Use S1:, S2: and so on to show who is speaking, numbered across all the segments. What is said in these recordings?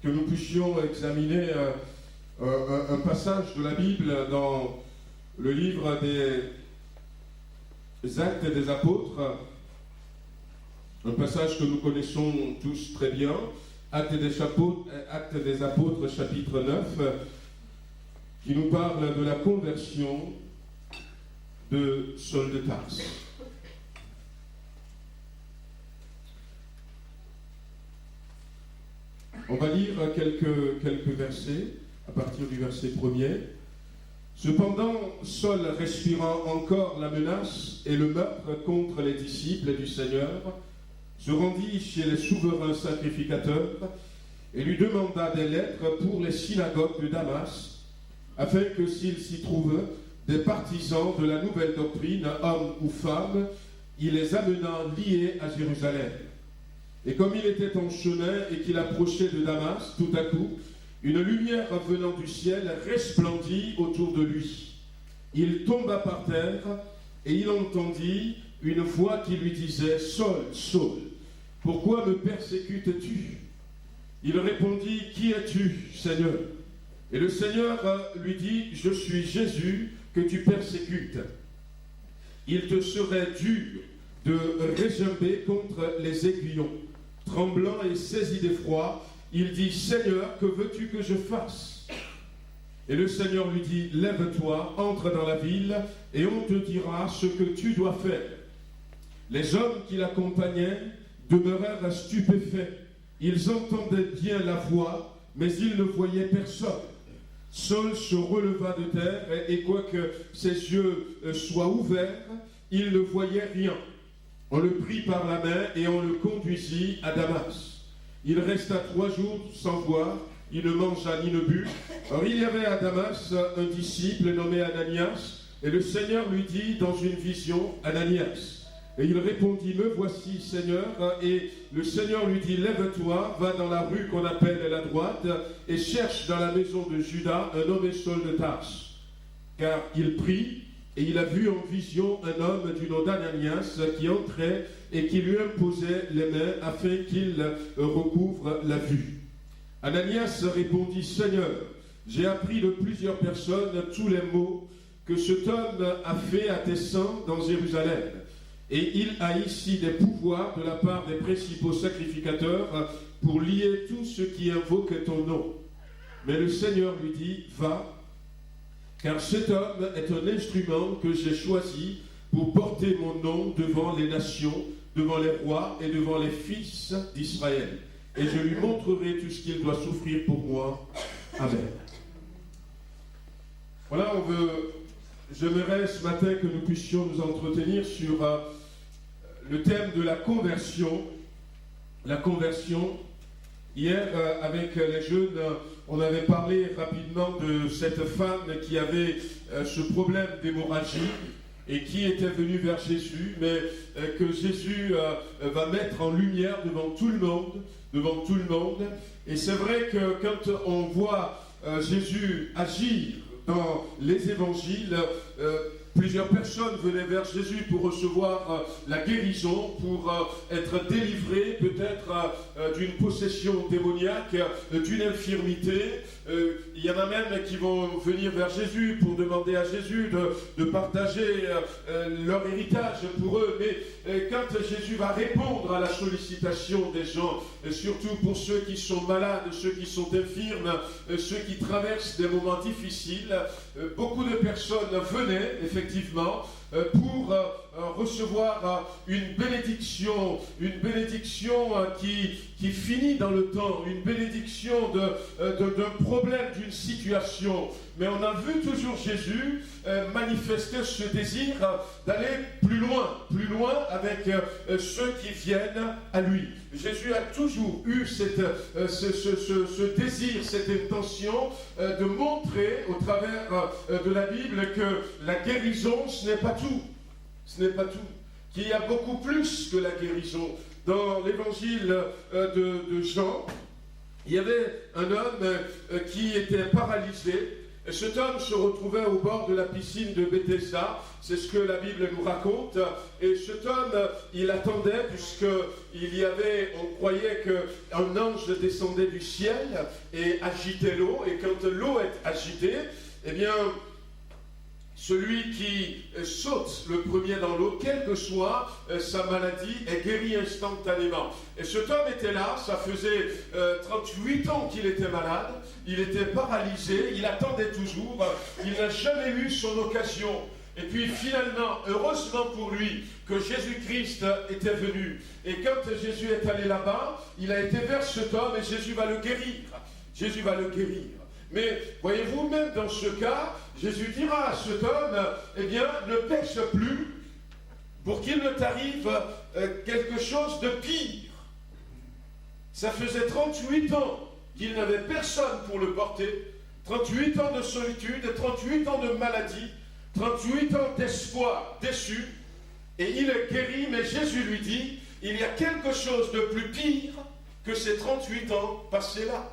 S1: que nous puissions examiner un passage de la Bible dans le livre des Actes des Apôtres, un passage que nous connaissons tous très bien, Actes des Apôtres, chapitre 9, qui nous parle de la conversion de Saul de Tarse. On va lire quelques versets, à partir du verset 1er. Cependant, Saul, respirant encore la menace et le meurtre contre les disciples du Seigneur, se rendit chez les souverains sacrificateurs et lui demanda des lettres pour les synagogues de Damas, afin que s'il s'y trouve des partisans de la nouvelle doctrine, hommes ou femmes, il les amena liés à Jérusalem. Et comme il était en chemin et qu'il approchait de Damas, tout à coup, une lumière venant du ciel resplendit autour de lui. Il tomba par terre et il entendit une voix qui lui disait « Saul, Saul, pourquoi me persécutes-tu » Il répondit « Qui es-tu, Seigneur » Et le Seigneur lui dit « Je suis Jésus que tu persécutes. Il te serait dur de régimber contre les aiguillons. » Tremblant et saisi d'effroi, il dit « Seigneur, que veux-tu que je fasse » Et le Seigneur lui dit « Lève-toi, entre dans la ville, et on te dira ce que tu dois faire. » Les hommes qui l'accompagnaient demeurèrent stupéfaits. Ils entendaient bien la voix, mais ils ne voyaient personne. Saul se releva de terre, et quoique ses yeux soient ouverts, il ne voyait rien. On le prit par la main et on le conduisit à Damas. Il resta 3 jours sans voir, il ne mangea ni ne but. Or il y avait à Damas un disciple nommé Ananias, et le Seigneur lui dit dans une vision, Ananias. Et il répondit, me voici, Seigneur. Et le Seigneur lui dit, lève-toi, va dans la rue qu'on appelle la droite, et cherche dans la maison de Judas un nommé Saul de Tarse. Car il prie, et il a vu en vision un homme du nom d'Ananias qui entrait et qui lui imposait les mains afin qu'il recouvre la vue. Ananias répondit, Seigneur, j'ai appris de plusieurs personnes tous les maux que cet homme a fait à tes saints dans Jérusalem. Et il a ici des pouvoirs de la part des principaux sacrificateurs pour lier tous ceux qui invoquent ton nom. Mais le Seigneur lui dit, va, car cet homme est un instrument que j'ai choisi pour porter mon nom devant les nations, devant les rois et devant les fils d'Israël. Et je lui montrerai tout ce qu'il doit souffrir pour moi. Amen. Voilà, j'aimerais ce matin que nous puissions nous entretenir sur le thème de la conversion. La conversion. Hier, avec les jeunes, on avait parlé rapidement de cette femme qui avait ce problème d'hémorragie et qui était venue vers Jésus, mais que Jésus va mettre en lumière devant tout le monde. Et c'est vrai que quand on voit Jésus agir dans les évangiles, plusieurs personnes venaient vers Jésus pour recevoir la guérison, pour être délivrés peut-être d'une possession démoniaque, d'une infirmité. Il y en a même qui vont venir vers Jésus pour demander à Jésus de partager leur héritage pour eux. Mais quand Jésus va répondre à la sollicitation des gens, surtout pour ceux qui sont malades, ceux qui sont infirmes, ceux qui traversent des moments difficiles, beaucoup de personnes venaient effectivement pour recevoir une bénédiction qui finit dans le temps, une bénédiction d'un problème, d'une situation. Mais on a vu toujours Jésus manifester ce désir d'aller plus loin avec ceux qui viennent à lui. Jésus a toujours eu ce désir, cette intention de montrer au travers de la Bible que la guérison, ce n'est pas tout. Ce n'est pas tout. Qu'il y a beaucoup plus que la guérison. Dans l'évangile de Jean, il y avait un homme qui était paralysé cet homme se retrouvait au bord de la piscine de Bethesda, c'est ce que la Bible nous raconte, et cet homme, il attendait, puisqu'il y avait, on croyait qu'un ange descendait du ciel et agitait l'eau, et quand l'eau est agitée, eh bien, celui qui saute le premier dans l'eau, quelle que soit sa maladie, est guéri instantanément. Et cet homme était là, ça faisait 38 ans qu'il était malade, il était paralysé, il attendait toujours, il n'a jamais eu son occasion. Et puis finalement, heureusement pour lui, que Jésus-Christ était venu. Et quand Jésus est allé là-bas, il a été vers cet homme et Jésus va le guérir. Jésus va le guérir. Mais voyez-vous, même dans ce cas, Jésus dira à cet homme, eh bien, ne pêche plus pour qu'il ne t'arrive quelque chose de pire. Ça faisait 38 ans qu'il n'avait personne pour le porter, 38 ans de solitude, 38 ans de maladie, 38 ans d'espoir déçu, et il est guéri, mais Jésus lui dit, il y a quelque chose de plus pire que ces 38 ans passés là.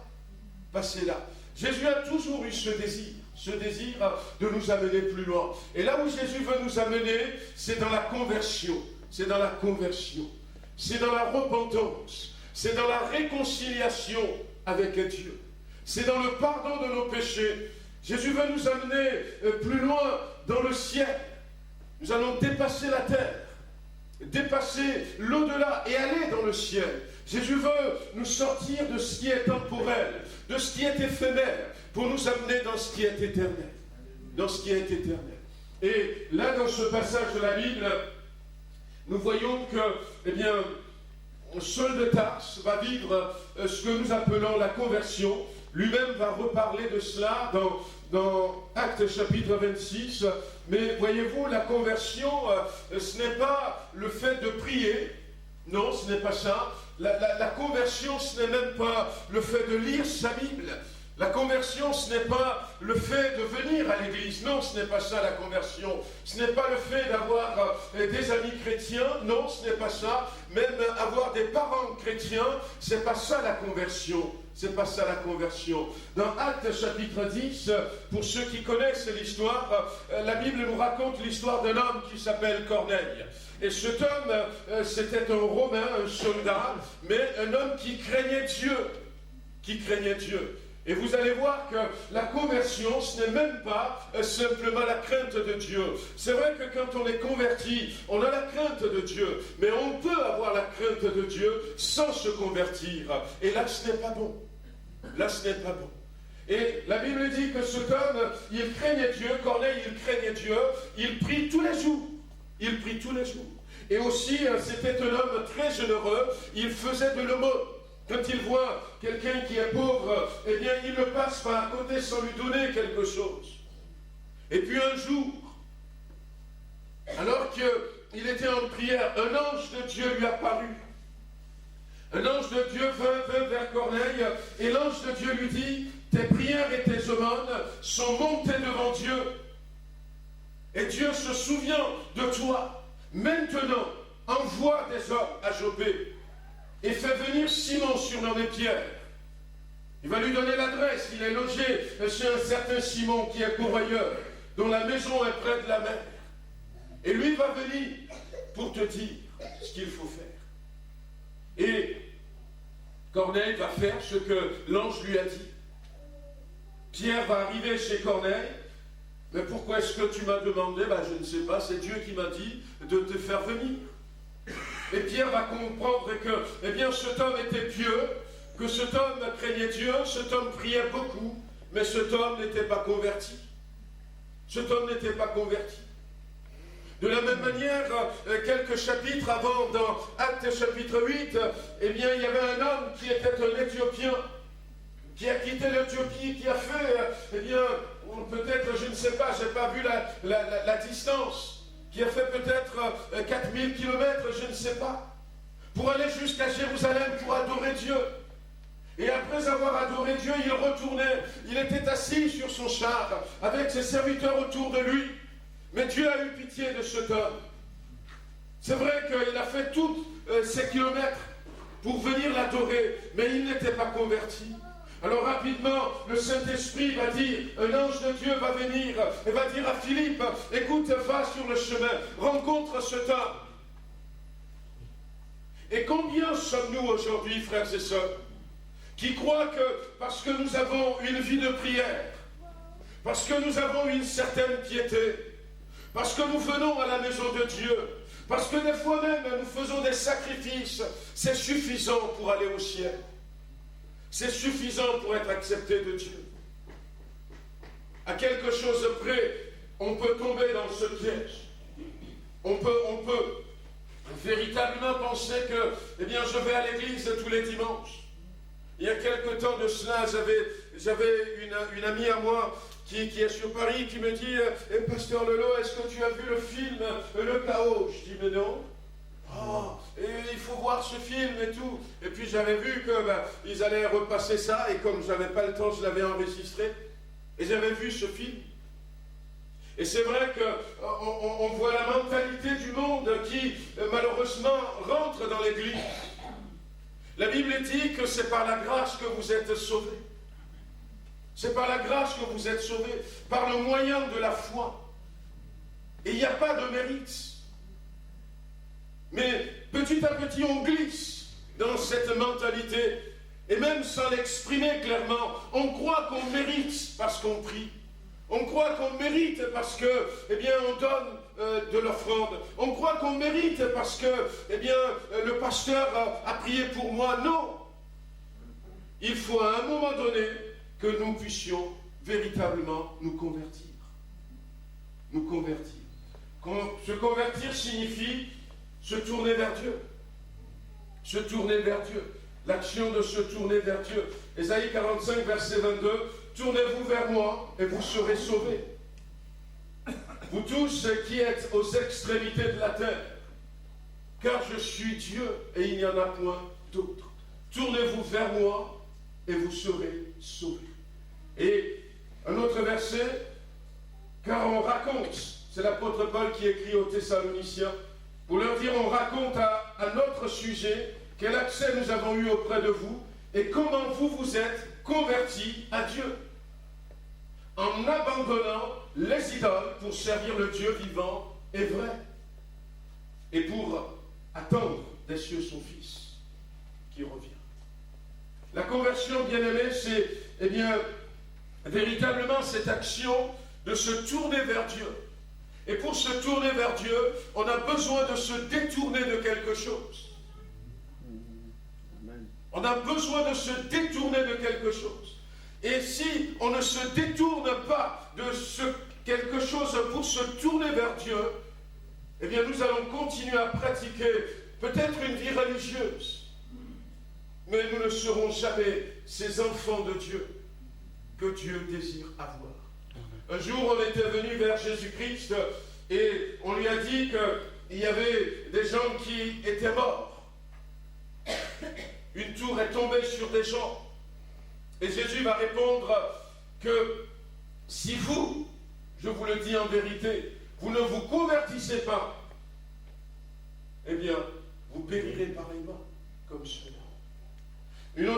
S1: Passés là. Jésus a toujours eu ce désir de nous amener plus loin. Et là où Jésus veut nous amener, c'est dans la conversion. C'est dans la conversion. C'est dans la repentance. C'est dans la réconciliation avec Dieu. C'est dans le pardon de nos péchés. Jésus veut nous amener plus loin dans le ciel. Nous allons dépasser la terre, dépasser l'au-delà et aller dans le ciel. Jésus veut nous sortir de ce qui est temporel, de ce qui est éphémère, pour nous amener dans ce qui est éternel. Dans ce qui est éternel. Et là, dans ce passage de la Bible, nous voyons que, eh bien, Saul de Tarse va vivre ce que nous appelons la conversion. Lui-même va reparler de cela dans Actes chapitre 26. Mais voyez-vous, la conversion, ce n'est pas le fait de prier. Non, ce n'est pas ça. La conversion, ce n'est même pas le fait de lire sa Bible. La conversion, ce n'est pas le fait de venir à l'église. Non, ce n'est pas ça la conversion. Ce n'est pas le fait d'avoir des amis chrétiens. Non, ce n'est pas ça. Même avoir des parents chrétiens, c'est pas ça la conversion. C'est pas ça la conversion. Dans Actes chapitre 10, pour ceux qui connaissent l'histoire, la Bible nous raconte l'histoire d'un homme qui s'appelle Corneille. Et cet homme, c'était un Romain, un soldat, mais un homme qui craignait Dieu. Qui craignait Dieu. Et vous allez voir que la conversion, ce n'est même pas simplement la crainte de Dieu. C'est vrai que quand on est converti, on a la crainte de Dieu. Mais on peut avoir la crainte de Dieu sans se convertir. Et là, ce n'est pas bon. Là, ce n'est pas bon. Et la Bible dit que cet homme, il craignait Dieu. Corneille, il craignait Dieu. Il prie tous les jours. Il prie tous les jours. Et aussi, c'était un homme très généreux. Il faisait de l'aumône. Quand il voit quelqu'un qui est pauvre, eh bien, il ne passe pas à côté sans lui donner quelque chose. Et puis un jour, alors qu'il était en prière, un ange de Dieu lui apparut. Un ange de Dieu vint vers Corneille, et l'ange de Dieu lui dit, tes prières et tes aumônes sont montées devant Dieu. Et Dieu se souvient de toi. Maintenant, envoie des hommes à Jopé. Et fait venir Simon surnommé Pierre. Il va lui donner l'adresse. Il est logé chez un certain Simon qui est pourvoyeur, dont la maison est près de la mer. Et lui va venir pour te dire ce qu'il faut faire. Et Corneille va faire ce que l'ange lui a dit. Pierre va arriver chez Corneille. Mais pourquoi est-ce que tu m'as demandé? Je ne sais pas, c'est Dieu qui m'a dit de te faire venir. Et Pierre va comprendre que, eh bien, cet homme était pieux, que cet homme craignait Dieu, cet homme priait beaucoup, mais cet homme n'était pas converti. Cet homme n'était pas converti. De la même manière, quelques chapitres avant, dans Actes chapitre 8, eh bien, il y avait un homme qui était un Éthiopien, qui a quitté l'Éthiopie, qui a fait, eh bien, peut-être, je ne sais pas, je n'ai pas vu la distance, qui a fait peut-être 4000 kilomètres, je ne sais pas, pour aller jusqu'à Jérusalem pour adorer Dieu. Et après avoir adoré Dieu, il retournait, il était assis sur son char, avec ses serviteurs autour de lui. Mais Dieu a eu pitié de cet homme. C'est vrai qu'il a fait tous ces kilomètres pour venir l'adorer, mais il n'était pas converti. Alors rapidement, le Saint-Esprit va dire, un ange de Dieu va venir et va dire à Philippe, écoute, va sur le chemin, rencontre cet homme. Et combien sommes-nous aujourd'hui, frères et sœurs, qui croient que parce que nous avons une vie de prière, parce que nous avons une certaine piété, parce que nous venons à la maison de Dieu, parce que des fois même nous faisons des sacrifices, c'est suffisant pour aller au ciel. C'est suffisant pour être accepté de Dieu. À quelque chose près, on peut tomber dans ce piège. On peut véritablement penser que, eh bien, je vais à l'église tous les dimanches. Il y a quelque temps de cela, j'avais une amie à moi qui est sur Paris, qui me dit « Pasteur Lelot, est-ce que tu as vu le film Le Chaos ?» Je dis « Mais non. » Oh, et il faut voir ce film et tout. Et puis j'avais vu qu'ils allaient repasser ça, et comme je n'avais pas le temps, je l'avais enregistré. Et j'avais vu ce film. Et c'est vrai qu'on voit la mentalité du monde qui, malheureusement, rentre dans l'Église. La Bible dit que c'est par la grâce que vous êtes sauvés. C'est par la grâce que vous êtes sauvés, par le moyen de la foi. Et il n'y a pas de mérite. Mais petit à petit, on glisse dans cette mentalité. Et même sans l'exprimer clairement, on croit qu'on mérite parce qu'on prie. On croit qu'on mérite parce que, eh bien, on donne de l'offrande. On croit qu'on mérite parce que, eh bien, le pasteur a prié pour moi. Non. Il faut à un moment donné que nous puissions véritablement nous convertir. Nous convertir. Se convertir signifie se tourner vers Dieu. Se tourner vers Dieu. L'action de se tourner vers Dieu. Ésaïe 45, verset 22. Tournez-vous vers moi et vous serez sauvés. Vous tous qui êtes aux extrémités de la terre, car je suis Dieu et il n'y en a point d'autre. Tournez-vous vers moi et vous serez sauvés. Et un autre verset, car on raconte, c'est l'apôtre Paul qui écrit aux Thessaloniciens, pour leur dire, on raconte à notre sujet quel accès nous avons eu auprès de vous et comment vous vous êtes convertis à Dieu en abandonnant les idoles pour servir le Dieu vivant et vrai et pour attendre des cieux son Fils qui revient. La conversion, bien-aimée, c'est, eh bien, véritablement cette action de se tourner vers Dieu. Et pour se tourner vers Dieu, on a besoin de se détourner de quelque chose. On a besoin de se détourner de quelque chose. Et si on ne se détourne pas de quelque chose pour se tourner vers Dieu, eh bien nous allons continuer à pratiquer peut-être une vie religieuse, mais nous ne serons jamais ces enfants de Dieu que Dieu désire avoir. Un jour, on était venu vers Jésus-Christ et on lui a dit qu'il y avait des gens qui étaient morts. Une tour est tombée sur des gens. Et Jésus va répondre que si vous, je vous le dis en vérité, vous ne vous convertissez pas, eh bien, vous périrez pareillement comme ceux-là. Une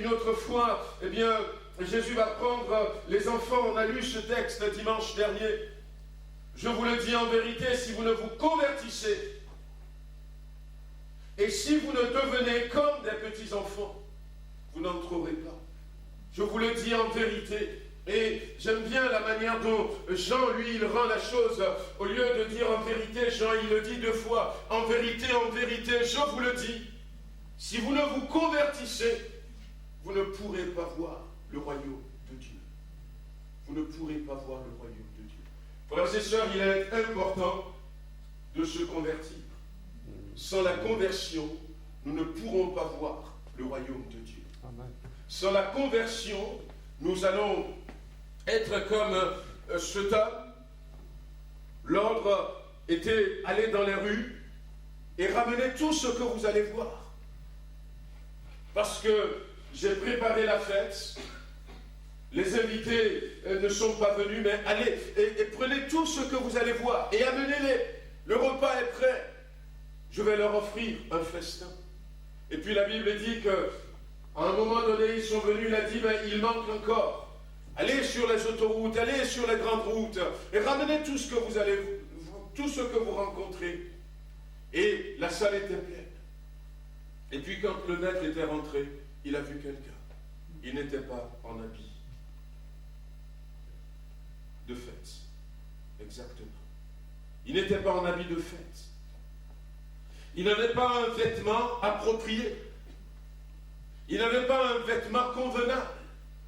S1: autre fois, eh bien, Jésus va prendre les enfants, on a lu ce texte dimanche dernier. Je vous le dis en vérité, si vous ne vous convertissez, et si vous ne devenez comme des petits-enfants, vous n'entrerez pas. Je vous le dis en vérité. Et j'aime bien la manière dont Jean, lui, il rend la chose. Au lieu de dire en vérité, Jean, il le dit deux fois. En vérité, je vous le dis. Si vous ne vous convertissez, vous ne pourrez pas voir le royaume de Dieu. Vous ne pourrez pas voir le royaume de Dieu. Frères et sœurs, il est important de se convertir. Sans la conversion, nous ne pourrons pas voir le royaume de Dieu. Amen. Sans la conversion, nous allons être comme cet homme. L'ordre était aller dans les rues et ramener tout ce que vous allez voir. Parce que j'ai préparé la fête, les invités ne sont pas venus, mais allez et prenez tout ce que vous allez voir et amenez-les. Le repas est prêt. Je vais leur offrir un festin. Et puis la Bible dit que, À un moment donné, ils sont venus, il a dit, ben, il manque encore. Allez sur les autoroutes, allez sur les grandes routes, et ramenez tout ce que tout ce que vous rencontrez. Et la salle était pleine. Et puis quand le maître était rentré, il a vu quelqu'un. Il n'était pas en habit de fête. Exactement. Il n'était pas en habit de fête. Il n'avait pas un vêtement approprié. Il n'avait pas un vêtement convenable.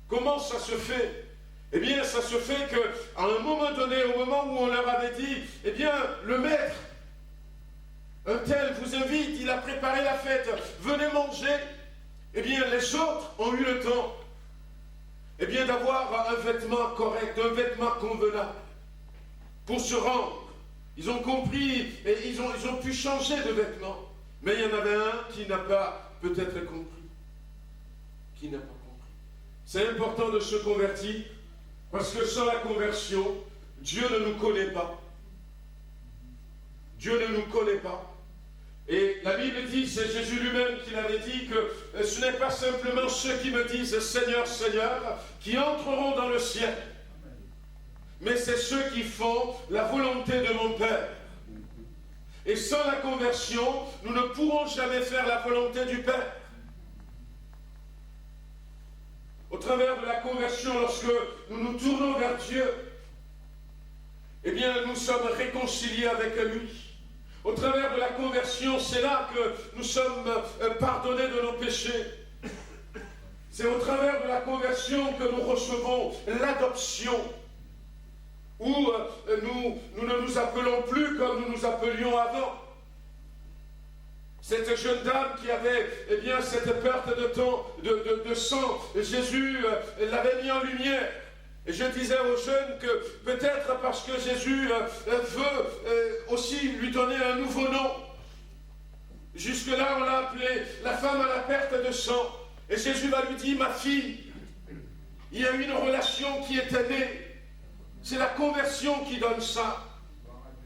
S1: Comment ça se fait? Eh bien, ça se fait qu'à un moment donné, au moment où on leur avait dit, eh bien, le maître, un tel vous invite, il a préparé la fête, venez manger. Eh bien, les autres ont eu le temps, eh bien, d'avoir un vêtement correct, un vêtement convenable, pour se rendre. Ils ont compris et ils ont pu changer de vêtements. Mais il y en avait un qui n'a pas peut-être compris. Qui n'a pas compris. C'est important de se convertir, parce que sans la conversion, Dieu ne nous connaît pas. Dieu ne nous connaît pas. Et la Bible dit, c'est Jésus lui-même qui l'avait dit, que ce n'est pas simplement ceux qui me disent Seigneur, Seigneur, qui entreront dans le ciel, mais c'est ceux qui font la volonté de mon Père. Et sans la conversion, nous ne pourrons jamais faire la volonté du Père. Au travers de la conversion, lorsque nous nous tournons vers Dieu, eh bien, nous sommes réconciliés avec lui. Au travers de la conversion, c'est là que nous sommes pardonnés de nos péchés. C'est au travers de la conversion que nous recevons l'adoption, où nous ne nous appelons plus comme nous nous appelions avant. Cette jeune dame qui avait, eh bien, cette perte de sang, Jésus l'avait mis en lumière. Et je disais aux jeunes que peut-être parce que Jésus veut aussi lui donner un nouveau nom. Jusque-là, on l'a appelée la femme à la perte de sang. Et Jésus va lui dire, ma fille, il y a une relation qui était née. C'est la conversion qui donne ça.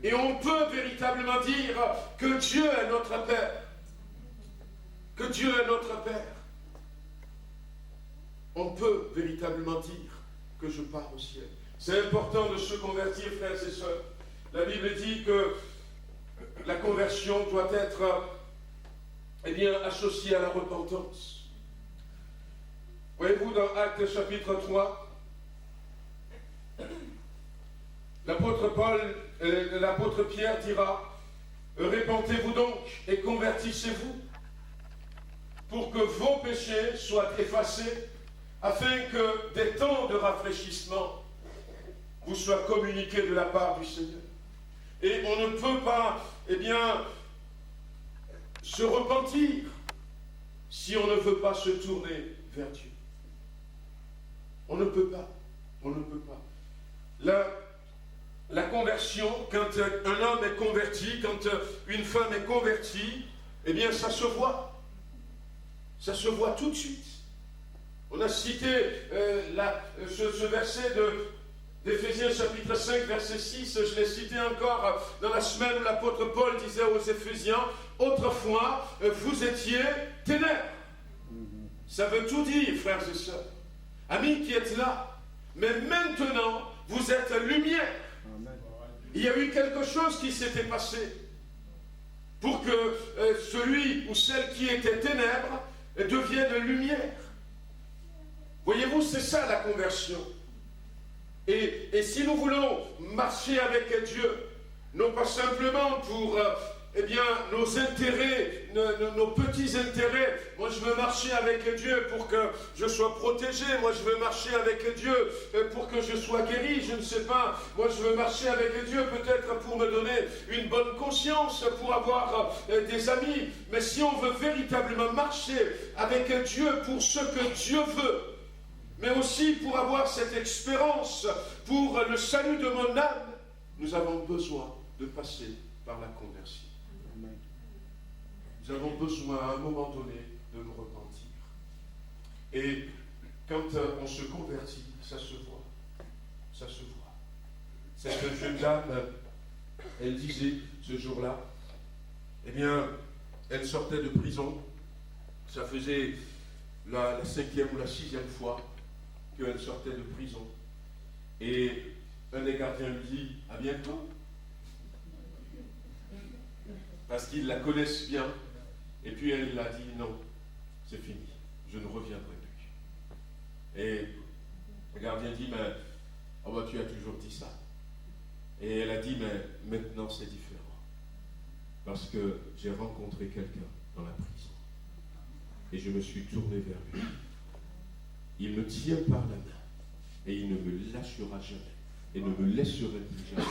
S1: Et on peut véritablement dire que Dieu est notre Père. Que Dieu est notre Père. On peut véritablement dire que je pars au ciel. C'est important de se convertir, frères et sœurs. La Bible dit que la conversion doit être eh bien, associée à la repentance. Voyez-vous, dans Actes chapitre 3, l'apôtre Pierre dira, répentez-vous donc et convertissez-vous pour que vos péchés soient effacés, afin que des temps de rafraîchissement vous soient communiqués de la part du Seigneur. Et on ne peut pas, eh bien, se repentir si on ne veut pas se tourner vers Dieu. On ne peut pas. On ne peut pas. La conversion, quand un homme est converti, quand une femme est convertie, eh bien, ça se voit. Ça se voit tout de suite. On a cité ce verset d'Éphésiens chapitre 5, verset 6, je l'ai cité encore dans la semaine où l'apôtre Paul disait aux Éphésiens, autrefois, vous étiez ténèbres. Ça veut tout dire, frères et sœurs. Amis qui êtes là, mais maintenant, vous êtes lumière. Il y a eu quelque chose qui s'était passé pour que celui ou celle qui était ténèbres devienne lumière. Voyez-vous, c'est ça la conversion. Et si nous voulons marcher avec Dieu, non pas simplement pour eh bien, nos intérêts, nos petits intérêts, moi je veux marcher avec Dieu pour que je sois protégé, moi je veux marcher avec Dieu pour que je sois guéri, je ne sais pas, moi je veux marcher avec Dieu peut-être pour me donner une bonne conscience, pour avoir des amis, mais si on veut véritablement marcher avec Dieu pour ce que Dieu veut, mais aussi pour avoir cette expérience, pour le salut de mon âme, nous avons besoin de passer par la conversion. Nous avons besoin à un moment donné de nous repentir. Et quand on se convertit, ça se voit. Ça se voit. Cette jeune dame, elle disait ce jour-là, eh bien, elle sortait de prison. Ça faisait la 5e ou la 6e fois qu'elle sortait de prison. Et un des gardiens lui dit « À bientôt ». Parce qu'ils la connaissent bien. Et puis elle a dit « Non, c'est fini, je ne reviendrai plus ». Et le gardien dit « Mais oh bah, tu as toujours dit ça ». Et elle a dit « Mais maintenant c'est différent. Parce que j'ai rencontré quelqu'un dans la prison. Et je me suis tourné vers lui. Il me tient par la main. Et il ne me lâchera jamais. Et ne me laisserai plus jamais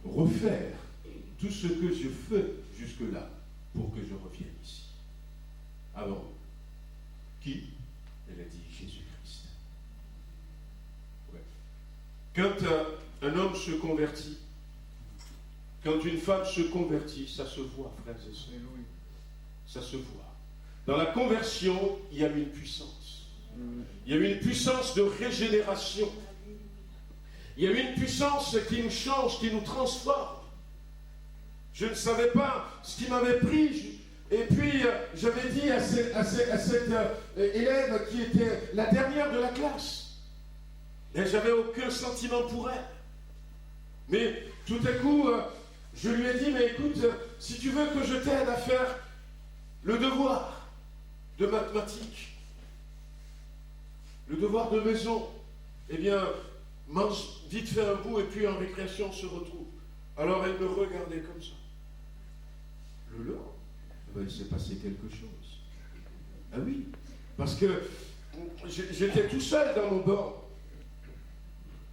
S1: refaire tout ce que je fais jusque-là pour que je revienne ici. » Alors, qui? Elle a dit Jésus-Christ. Ouais. Quand un homme se convertit, quand une femme se convertit, ça se voit, frères et sœurs. Ça se voit. Dans la conversion, il y a une puissance. Il y a une puissance de régénération. Il y a une puissance qui nous change, qui nous transforme. Je ne savais pas ce qui m'avait pris. Et puis, j'avais dit à cette élève qui était la dernière de la classe. Et j'avais aucun sentiment pour elle. Mais tout à coup, je lui ai dit, mais écoute, si tu veux que je t'aide à faire le devoir de mathématiques, le devoir de maison, eh bien, mange vite fait un bout et puis en récréation on se retrouve. Alors elle me regardait comme ça. Le long, il s'est passé quelque chose. Ah oui, parce que j'étais tout seul dans mon banc.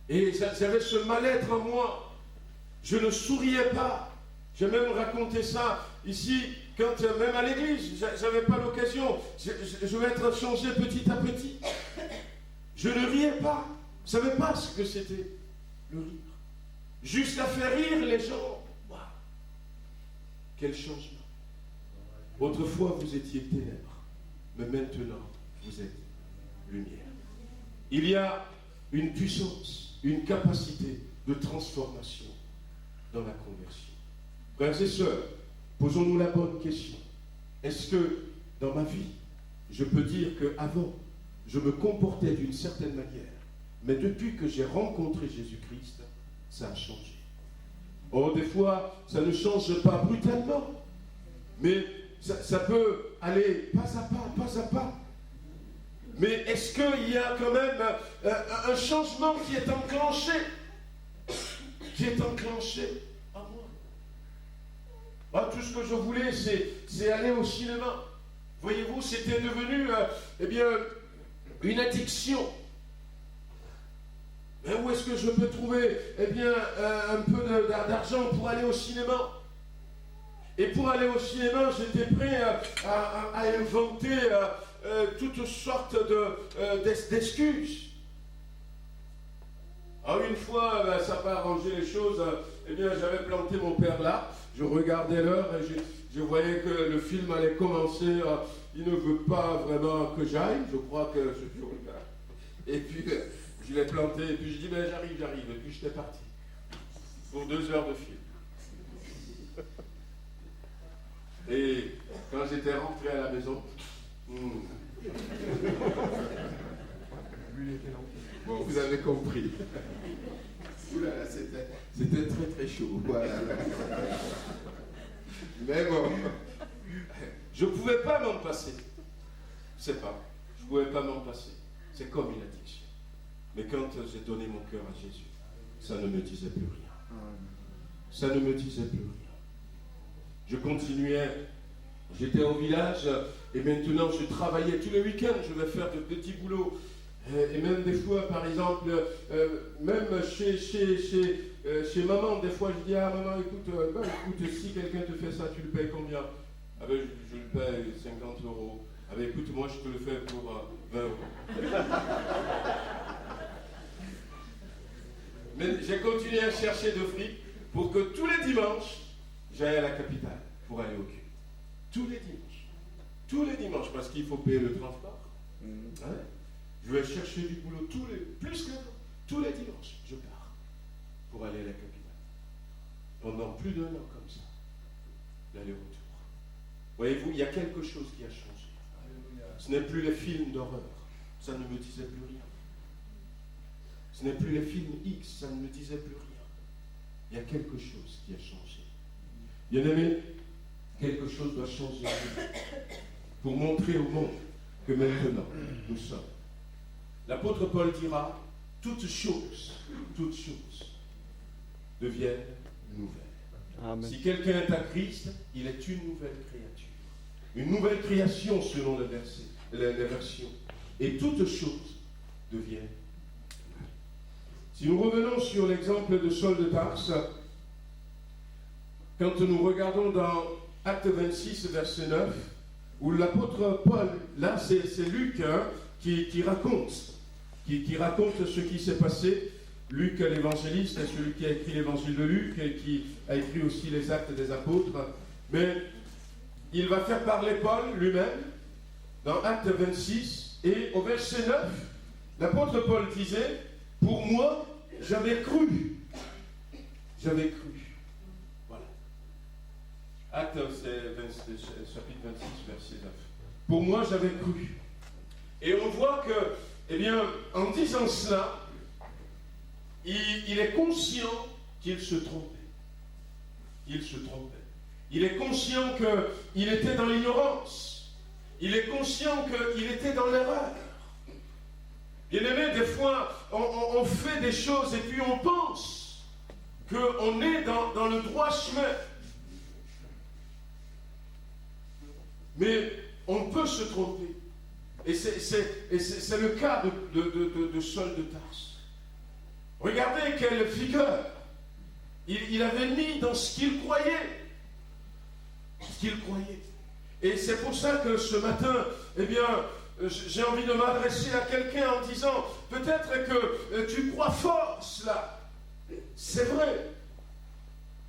S1: Et j'avais ce mal-être en moi. Je ne souriais pas. J'ai même raconté ça ici, quand même à l'église, j'avais pas l'occasion. Je vais être changé petit à petit. Je ne riais pas. Je ne savais pas ce que c'était, le rire. Jusqu'à faire rire les gens. Waouh! Quel changement. Autrefois, vous étiez ténèbres, mais maintenant, vous êtes lumière. Il y a une puissance, une capacité de transformation dans la conversion. Frères et sœurs, posons-nous la bonne question. Est-ce que, dans ma vie, je peux dire qu'avant, je me comportais d'une certaine manière, mais depuis que j'ai rencontré Jésus-Christ, ça a changé. Oh, des fois, ça ne change pas brutalement, mais ça peut aller pas à pas. Mais est-ce qu'il y a quand même un changement qui est enclenché en moi? Ah, tout ce que je voulais, c'est aller au cinéma. Voyez-vous, c'était devenu, une addiction. Mais où est-ce que je peux trouver, un peu d'argent pour aller au cinéma? Et pour aller au cinéma, j'étais prêt à inventer toutes sortes d'excuses. Alors une fois, ça n'a pas arrangé les choses, j'avais planté mon père là, je regardais l'heure et je voyais que le film allait commencer. Il ne veut pas vraiment que j'aille, je crois que ce jour-là. Et puis, je l'ai planté, et puis je dis, j'arrive. Et puis j'étais parti. Pour 2 heures de film. Et quand j'étais rentré à la maison, bon, vous avez compris. Oulala, c'était très très chaud. Voilà. Mais bon, je ne pouvais pas m'en passer. Je ne sais pas, je ne pouvais pas m'en passer. C'est comme une addiction. Mais quand j'ai donné mon cœur à Jésus, ça ne me disait plus rien. Ça ne me disait plus rien. Je continuais, j'étais au village et maintenant je travaillais tous les week-ends, je vais faire de petits boulots. Et même des fois, par exemple, même chez maman, des fois je dis, ah maman, écoute, si quelqu'un te fait ça, tu le payes combien? Ah ben, je le paye 50 €. Ah ben, écoute, moi je te le fais pour 20 €. Mais j'ai continué à chercher de fric pour que tous les dimanches, j'aille à la capitale pour aller au culte. Tous les dimanches. Tous les dimanches, parce qu'il faut payer le transport. Ouais. Je vais chercher du boulot plus qu'avant. Tous les dimanches, je pars pour aller à la capitale. Pendant plus d'1 an comme ça. L'aller-retour. Voyez-vous, il y a quelque chose qui a changé. Ce n'est plus les films d'horreur, ça ne me disait plus rien. Ce n'est plus les films X, ça ne me disait plus rien. Il y a quelque chose qui a changé. Bien-aimé, quelque chose doit changer pour montrer au monde que maintenant, nous sommes. L'apôtre Paul dira, toutes choses deviennent nouvelles. Amen. Si quelqu'un est à Christ, il est une nouvelle créature. Une nouvelle création selon les versions. Et toutes choses deviennent. Si nous revenons sur l'exemple de Saul de Tarse, quand nous regardons dans Acte 26, verset 9, où l'apôtre Paul, là c'est Luc qui raconte ce qui s'est passé. Luc l'évangéliste est celui qui a écrit l'évangile de Luc et qui a écrit aussi les actes des apôtres. Mais il va faire parler Paul lui-même dans Acte 26 et au verset 9, l'apôtre Paul disait, pour moi, j'avais cru. J'avais cru. Voilà. Acte, chapitre 26, verset 9. Pour moi, j'avais cru. Et on voit que, eh bien, en disant cela, il est conscient qu'il se trompait. Il se trompait. Il est conscient qu'il était dans l'ignorance. Il est conscient qu'il était dans l'erreur. Bien-aimé, des fois, on fait des choses et puis on pense qu'on est dans le droit chemin. Mais on peut se tromper. Et c'est le cas de Saul de Tarse. Regardez quelle figure il avait mis dans ce qu'il croyait. Ce qu'il croyait. Et c'est pour ça que ce matin, eh bien, j'ai envie de m'adresser à quelqu'un en disant, peut-être que tu crois fort cela. C'est vrai.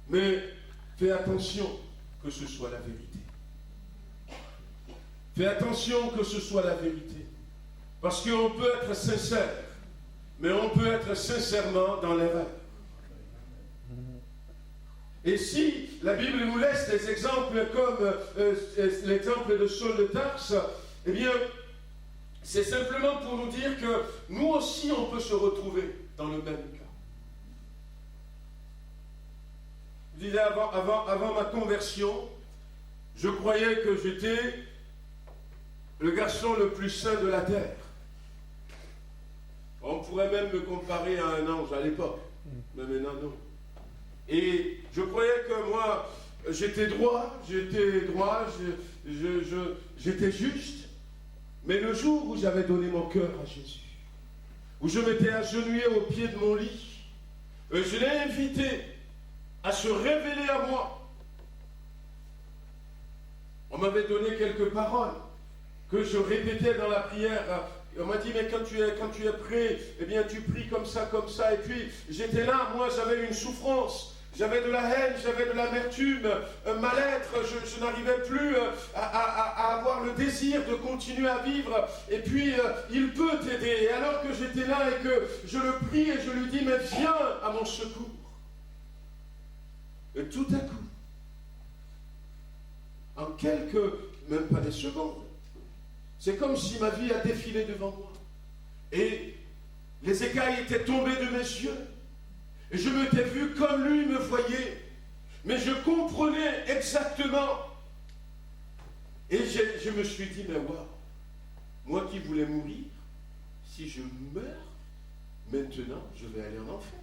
S1: Mais fais attention que ce soit la vérité. Fais attention que ce soit la vérité. Parce qu'on peut être sincère, mais on peut être sincèrement dans l'erreur. Et si la Bible nous laisse des exemples comme l'exemple de Saul de Tarse, eh bien, c'est simplement pour nous dire que nous aussi, on peut se retrouver dans le même cas. Je disais avant ma conversion, je croyais que j'étais le garçon le plus saint de la terre. On pourrait même me comparer à un ange à l'époque. Mais maintenant, non. Et je croyais que moi, j'étais droit, j'étais juste. Mais le jour où j'avais donné mon cœur à Jésus, où je m'étais agenouillé au pied de mon lit, je l'ai invité à se révéler à moi. On m'avait donné quelques paroles que je répétais dans la prière. On m'a dit, mais quand tu es prêt, eh bien tu pries comme ça. Et puis j'étais là, moi j'avais une souffrance. J'avais de la haine, j'avais de l'amertume, mal-être, je n'arrivais plus à avoir le désir de continuer à vivre. Et puis, il peut t'aider. Et alors que j'étais là et que je le prie et je lui dis, mais viens à mon secours. Et tout à coup, en même pas des secondes, c'est comme si ma vie a défilé devant moi. Et les écailles étaient tombées de mes yeux. Et je m'étais vu comme lui me voyait. Mais je comprenais exactement. Et je me suis dit, mais waouh, moi qui voulais mourir, si je meurs, maintenant je vais aller en enfer.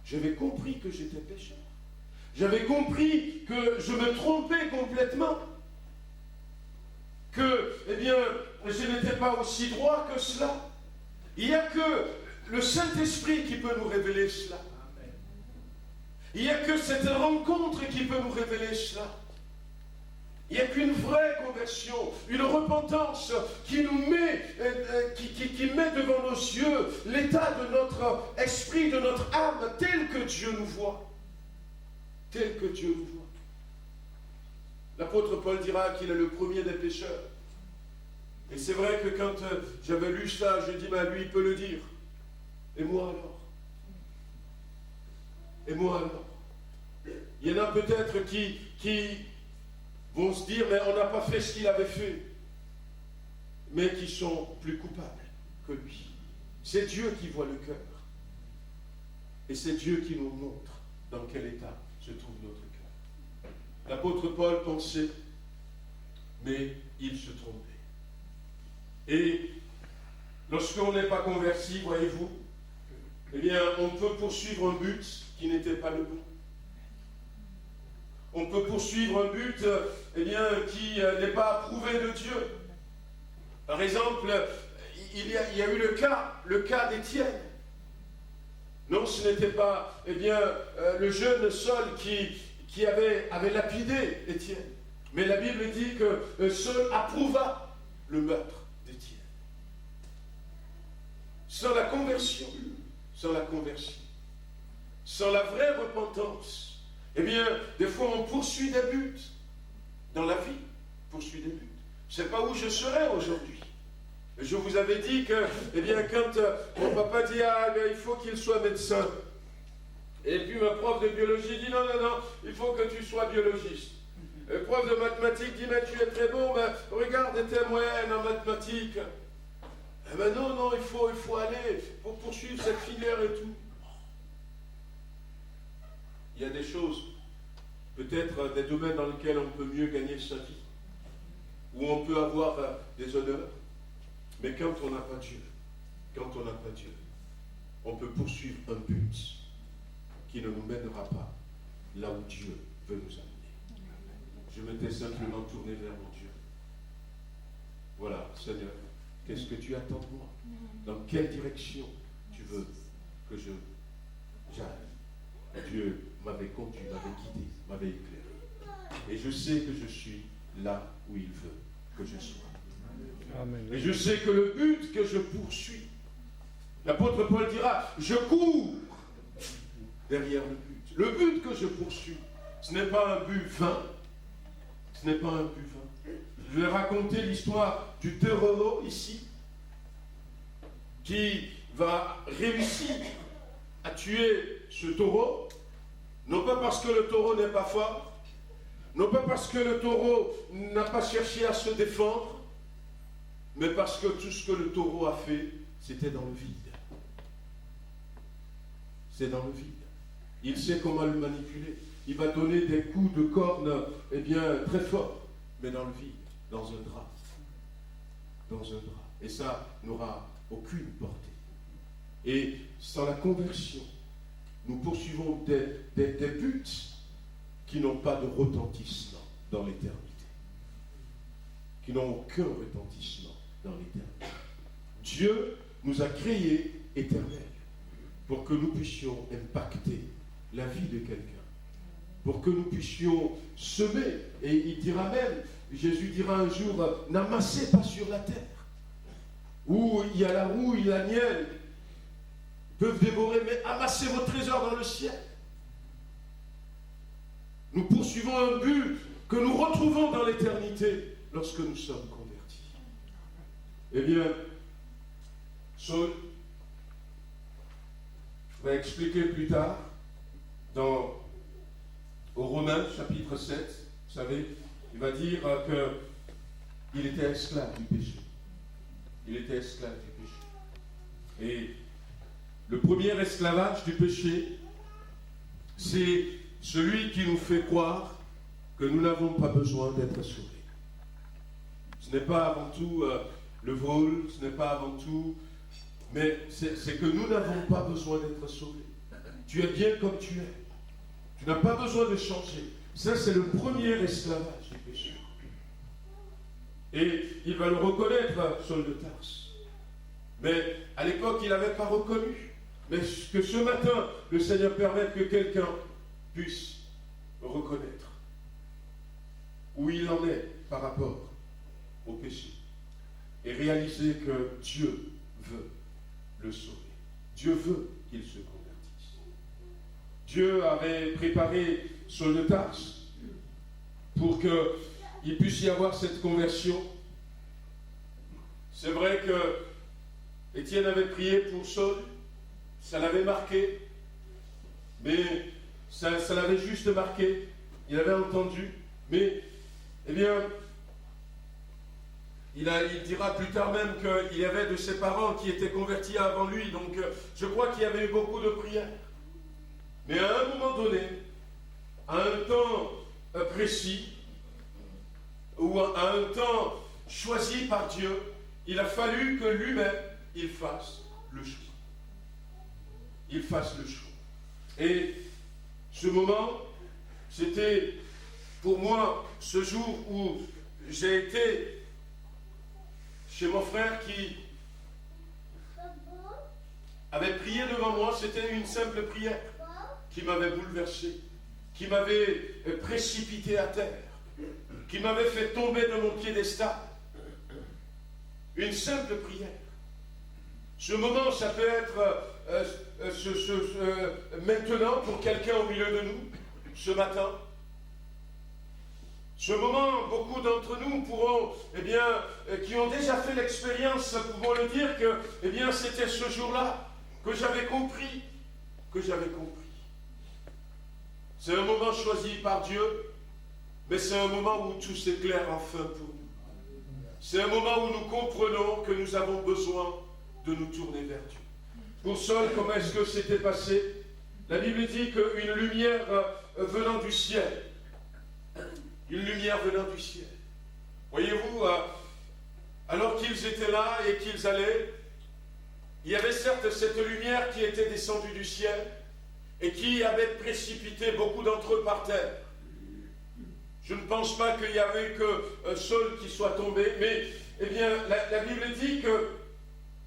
S1: J'avais compris que j'étais pécheur. J'avais compris que je me trompais complètement. Que, eh bien, je n'étais pas aussi droit que cela. Il n'y a que le Saint-Esprit qui peut nous révéler cela. Il n'y a que cette rencontre qui peut nous révéler cela. Il n'y a qu'une vraie conversion, une repentance qui nous met, qui met devant nos yeux l'état de notre esprit, de notre âme, tel que Dieu nous voit. Tel que Dieu nous voit. L'apôtre Paul dira qu'il est le premier des pécheurs. Et c'est vrai que quand j'avais lu ça, j'ai dit, ben lui, il peut le dire. Et moi alors? Et moi alors? Il y en a peut-être qui vont se dire, mais on n'a pas fait ce qu'il avait fait. mais qui sont plus coupables que lui. C'est Dieu qui voit le cœur. Et c'est Dieu qui nous montre dans quel état se trouve notre cœur. L'apôtre Paul pensait, mais il se trompait. Et lorsqu'on n'est pas converti, voyez-vous, eh bien, on peut poursuivre un but qui n'était pas le bon. On peut poursuivre un but eh bien, qui n'est pas approuvé de Dieu. Par exemple, il y a eu le cas d'Étienne. Non, ce n'était pas eh bien, le jeune Saul qui avait lapidé Étienne. Mais la Bible dit que Saul approuva le meurtre d'Étienne. Sans la conversion, sans la vraie repentance, eh bien, des fois on poursuit des buts dans la vie, poursuit des buts. Je ne sais pas où je serai aujourd'hui. Je vous avais dit que, eh bien, quand mon papa dit, il faut qu'il soit médecin, et puis ma prof de biologie dit, non, il faut que tu sois biologiste. Le prof de mathématiques dit, mais tu es très bon, mais regarde tes moyennes en mathématiques. Eh bien non, il faut aller pour poursuivre cette filière et tout. Il y a des choses, peut-être des domaines dans lesquels on peut mieux gagner sa vie, où on peut avoir des honneurs, mais quand on n'a pas Dieu, on peut poursuivre un but qui ne nous mènera pas là où Dieu veut nous amener. Je m'étais simplement tourné vers mon Dieu. Voilà, Seigneur, qu'est-ce que tu attends de moi? Dans quelle direction tu veux que j'aille? Dieu m'avait conduit, m'avait guidé, m'avait éclairé. Et je sais que je suis là où il veut que je sois. Amen. Et je sais que le but que je poursuis, l'apôtre Paul dira, je cours derrière le but. Le but que je poursuis, ce n'est pas un but vain. Ce n'est pas un but vain. Je vais raconter l'histoire du taureau ici, qui va réussir à tuer ce taureau, non pas parce que le taureau n'est pas fort, non pas parce que le taureau n'a pas cherché à se défendre, mais parce que tout ce que le taureau a fait, c'était dans le vide. C'est dans le vide. Il sait comment le manipuler. Il va donner des coups de corne, eh bien, très forts, mais dans le vide, dans un drap. Dans un drap. Et ça n'aura aucune portée. Et sans la conversion, nous poursuivons des buts qui n'ont pas de retentissement dans l'éternité. Qui n'ont aucun retentissement dans l'éternité. Dieu nous a créés éternels pour que nous puissions impacter la vie de quelqu'un. Pour que nous puissions semer. Et il dira même, Jésus dira un jour, n'amassez pas sur la terre, où il y a la rouille, la miel, peuvent dévorer, mais amassez vos trésors dans le ciel. Nous poursuivons un but que nous retrouvons dans l'éternité lorsque nous sommes convertis. Eh bien, Saul va expliquer plus tard au Romains chapitre 7, vous savez, il va dire qu'il était esclave du péché. Il était esclave du péché. Et le premier esclavage du péché, c'est celui qui nous fait croire que nous n'avons pas besoin d'être sauvés. Ce n'est pas avant tout le vol, ce n'est pas avant tout, mais c'est que nous n'avons pas besoin d'être sauvés. Tu es bien comme tu es. Tu n'as pas besoin de changer. Ça, c'est le premier esclavage du péché. Et il va le reconnaître, Saul de Tarse. Mais à l'époque, il n'avait pas reconnu. Mais que ce matin, le Seigneur permette que quelqu'un puisse reconnaître où il en est par rapport au péché. Et réaliser que Dieu veut le sauver. Dieu veut qu'il se convertisse. Dieu avait préparé Saul de Tarse pour qu'il puisse y avoir cette conversion. C'est vrai que Étienne avait prié pour Saul, ça l'avait marqué, mais ça l'avait juste marqué, il avait entendu, mais, eh bien, il dira plus tard même qu'il y avait de ses parents qui étaient convertis avant lui. Donc je crois qu'il y avait eu beaucoup de prières. Mais à un moment donné, à un temps précis, ou à un temps choisi par Dieu, il a fallu que lui-même, il fasse le choix. Il fasse le choix. Et ce moment, c'était pour moi ce jour où j'ai été chez mon frère qui avait prié devant moi. C'était une simple prière qui m'avait bouleversé, qui m'avait précipité à terre, qui m'avait fait tomber de mon piédestal. Une simple prière. Ce moment, ça peut être maintenant pour quelqu'un au milieu de nous, ce matin. Ce moment, beaucoup d'entre nous pourront, qui ont déjà fait l'expérience, pouvons le dire que, c'était ce jour-là que j'avais compris, C'est un moment choisi par Dieu, mais c'est un moment où tout s'éclaire enfin pour nous. C'est un moment où nous comprenons que nous avons besoin de nous tourner vers Dieu. Pour Saul, comment est-ce que c'était passé? La Bible dit qu'une lumière venant du ciel, voyez-vous, alors qu'ils étaient là et qu'ils allaient, il y avait certes cette lumière qui était descendue du ciel et qui avait précipité beaucoup d'entre eux par terre. Je ne pense pas qu'il y avait que Saul qui soit tombé, mais la Bible dit que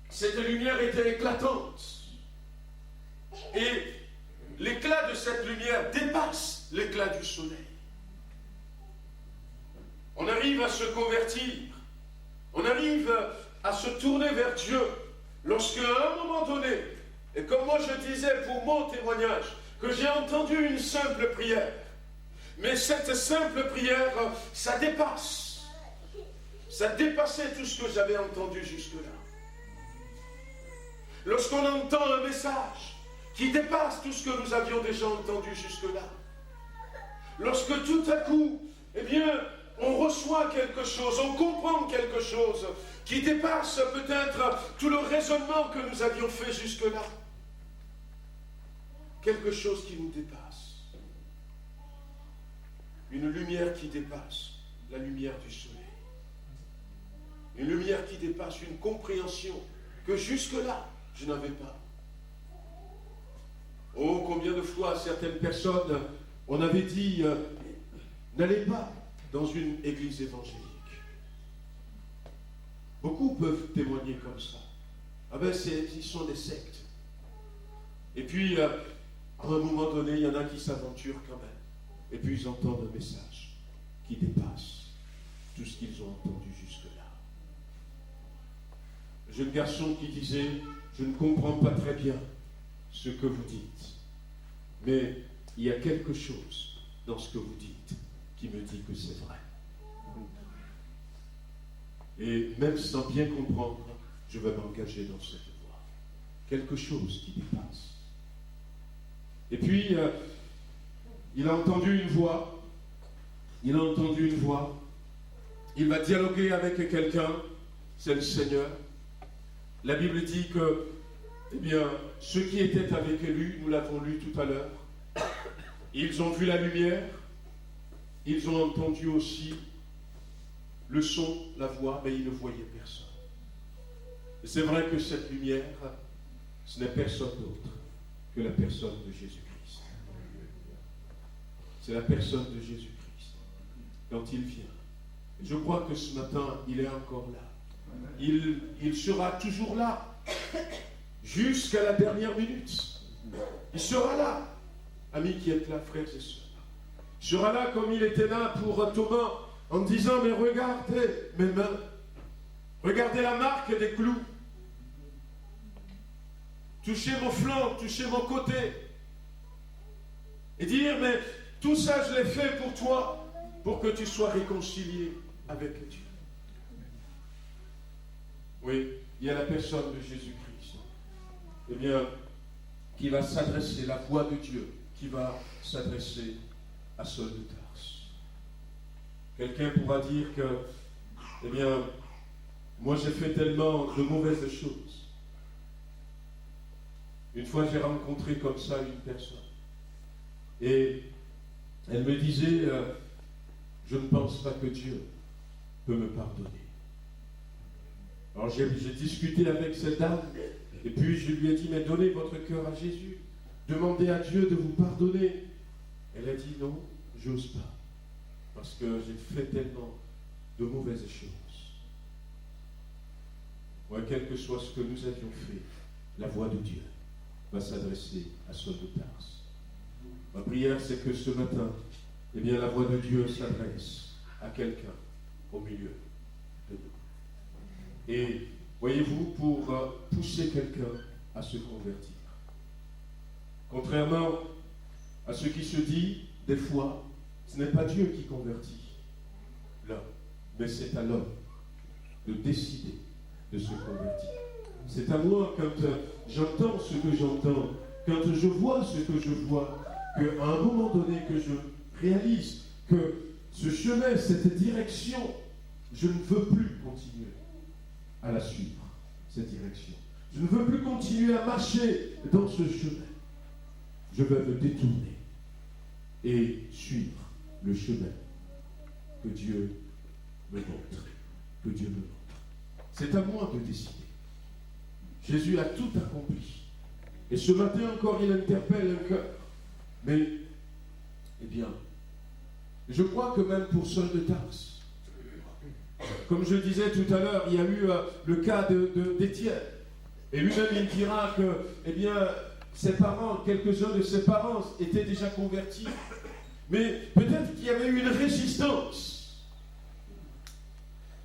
S1: cette lumière était éclatante. Et l'éclat de cette lumière dépasse l'éclat du soleil. On arrive à se convertir, on arrive à se tourner vers Dieu lorsque à un moment donné, et comme moi je disais pour mon témoignage, que j'ai entendu une simple prière, mais cette simple prière, ça dépassait tout ce que j'avais entendu jusque-là. Lorsqu'on entend un message qui dépasse tout ce que nous avions déjà entendu jusque-là, lorsque tout à coup, on reçoit quelque chose, on comprend quelque chose qui dépasse peut-être tout le raisonnement que nous avions fait jusque-là. Quelque chose qui nous dépasse. Une lumière qui dépasse la lumière du soleil. Une lumière qui dépasse une compréhension que jusque-là, je n'avais pas. Oh, combien de fois à certaines personnes, on avait dit, n'allez pas dans une église évangélique. Beaucoup peuvent témoigner comme ça. Ils sont des sectes. Et puis, à un moment donné, il y en a qui s'aventurent quand même. Et puis, ils entendent un message qui dépasse tout ce qu'ils ont entendu jusque-là. Un jeune garçon qui disait, je ne comprends pas très bien ce que vous dites, mais il y a quelque chose dans ce que vous dites qui me dit que c'est vrai. Et même sans bien comprendre, je vais m'engager dans cette voie. Quelque chose qui dépasse. Et puis, il a entendu une voix. Il va dialoguer avec quelqu'un. C'est le Seigneur. La Bible dit que, ceux qui étaient avec lui, nous l'avons lu tout à l'heure, ils ont vu la lumière, ils ont entendu aussi le son, la voix, mais ils ne voyaient personne. Et c'est vrai que cette lumière, ce n'est personne d'autre que la personne de Jésus-Christ. C'est la personne de Jésus-Christ. Quand il vient. Et je crois que ce matin, il est encore là. Il sera toujours là. Jusqu'à la dernière minute. Il sera là. Amis qui êtes là, frères et sœurs. Il sera là comme il était là pour Thomas, en disant, mais regardez mes mains. Regardez la marque des clous. Touchez mon flanc, touchez mon côté. Et dire, mais tout ça, je l'ai fait pour toi, pour que tu sois réconcilié avec Dieu. Oui, il y a la personne de Jésus-Christ. Qui va s'adresser, la voix de Dieu, qui va s'adresser à Saul de Tarse. Quelqu'un pourra dire que, Moi, j'ai fait tellement de mauvaises choses. Une fois, j'ai rencontré comme ça une personne. Et elle me disait, je ne pense pas que Dieu peut me pardonner. Alors j'ai discuté avec cette dame, et puis je lui ai dit, mais donnez votre cœur à Jésus. Demandez à Dieu de vous pardonner. Elle a dit, non, j'ose pas. Parce que j'ai fait tellement de mauvaises choses. Ouais, quel que soit ce que nous avions fait, la voix de Dieu va s'adresser à Saul de Tarse. Ma prière, c'est que ce matin, eh bien, la voix de Dieu s'adresse à quelqu'un au milieu de nous. Et voyez-vous, pour pousser quelqu'un à se convertir. Contrairement à ce qui se dit, des fois, ce n'est pas Dieu qui convertit l'homme, mais c'est à l'homme de décider de se convertir. C'est à moi, quand j'entends ce que j'entends, quand je vois ce que je vois, qu'à un moment donné que je réalise que ce chemin, cette direction, je ne veux plus continuer à la suivre, cette direction. Je ne veux plus continuer à marcher dans ce chemin. Je veux me détourner et suivre le chemin que Dieu me montre. Que Dieu me montre. C'est à moi de décider. Jésus a tout accompli. Et ce matin encore, il interpelle un cœur. Mais, eh bien, je crois que même pour Saul de Tarse, comme je disais tout à l'heure, il y a eu le cas d'Étienne. Et lui-même, il dira que, eh bien, ses parents, quelques-uns de ses parents étaient déjà convertis. Mais peut-être qu'il y avait eu une résistance.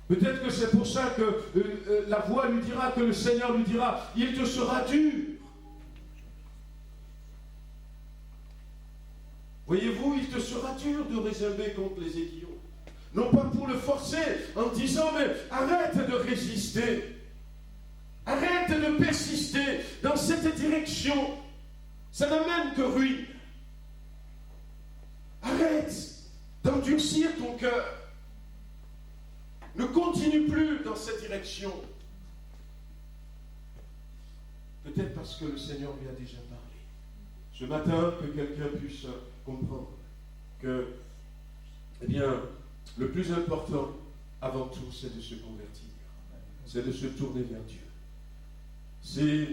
S1: Peut-être que c'est pour ça que la voix lui dira, que le Seigneur lui dira, il te sera dur. Voyez-vous, il te sera dur de réserver contre les aiguillons. Non pas pour le forcer en disant, mais arrête de résister. Arrête de persister dans cette direction. Ça n'amène que ruine. Arrête d'endurcir ton cœur. Ne continue plus dans cette direction. Peut-être parce que le Seigneur lui a déjà parlé. Ce matin, que quelqu'un puisse comprendre que, eh bien, le plus important, avant tout, c'est de se convertir. C'est de se tourner vers Dieu. C'est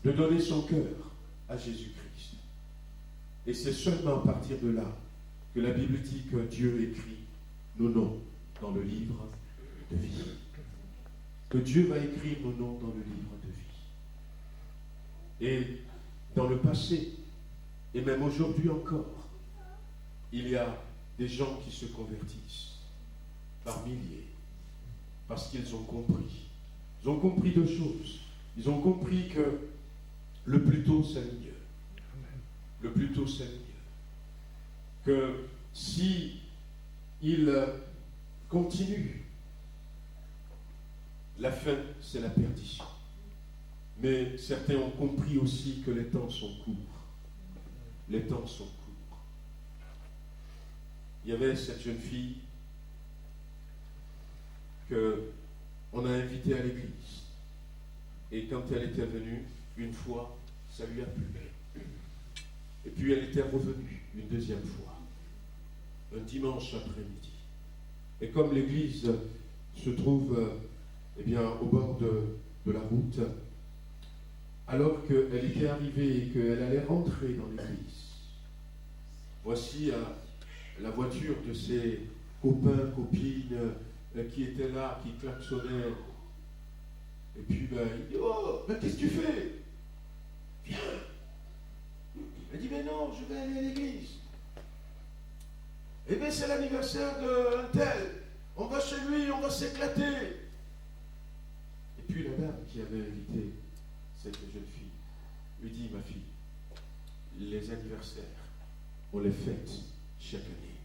S1: de donner son cœur à Jésus-Christ. Et c'est seulement à partir de là que la Bible dit que Dieu écrit nos noms dans le livre de vie. Que Dieu va écrire nos noms dans le livre de vie. Et dans le passé, et même aujourd'hui encore, il y a des gens qui se convertissent par milliers parce qu'ils ont compris. Ils ont compris deux choses. Ils ont compris que le plus tôt c'est le mieux. Le plus tôt c'est le mieux. Que si ils continuent, la fin c'est la perdition. Mais certains ont compris aussi que les temps sont courts. Les temps sont courts. Il y avait cette jeune fille qu'on a invitée à l'église. Et quand elle était venue, une fois, ça lui a plu. Et puis elle était revenue une deuxième fois, un dimanche après-midi. Et comme l'église se trouve eh bien, au bord de la route, alors qu'elle était arrivée et qu'elle allait rentrer dans l'église, voici la voiture de ses copains, copines qui étaient là, qui klaxonnaient. Et puis il dit, oh, mais qu'est-ce que tu fais? Viens. Elle dit, mais non, je vais aller à l'église. Eh bien, c'est l'anniversaire d'un tel. On va chez lui, on va s'éclater. Et puis la dame qui avait invité cette jeune fille lui dit, ma fille, les anniversaires, on les fête chaque année.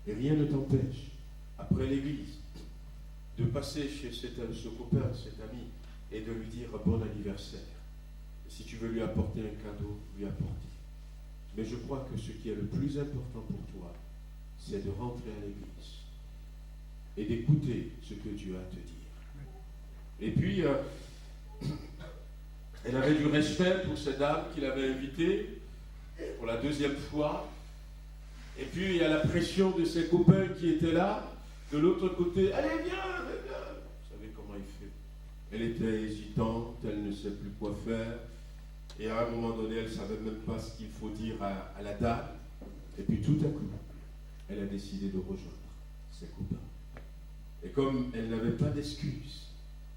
S1: Et rien ne t'empêche, après l'église, de passer chez ce copain, cet ami, et de lui dire bon anniversaire. Et si tu veux lui apporter un cadeau, lui apporter. Mais je crois que ce qui est le plus important pour toi, c'est de rentrer à l'église et d'écouter ce que Dieu a à te dire. Et puis, elle avait du respect pour cette dame qu'il avait invitée pour la deuxième fois. Et puis, il y a la pression de ses copains qui étaient là. De l'autre côté, allez, viens, allez, viens. Vous savez comment il fait. Elle était hésitante, elle ne sait plus quoi faire. Et à un moment donné, elle ne savait même pas ce qu'il faut dire à la dame. Et puis tout à coup, elle a décidé de rejoindre ses copains. Et comme elle n'avait pas d'excuses,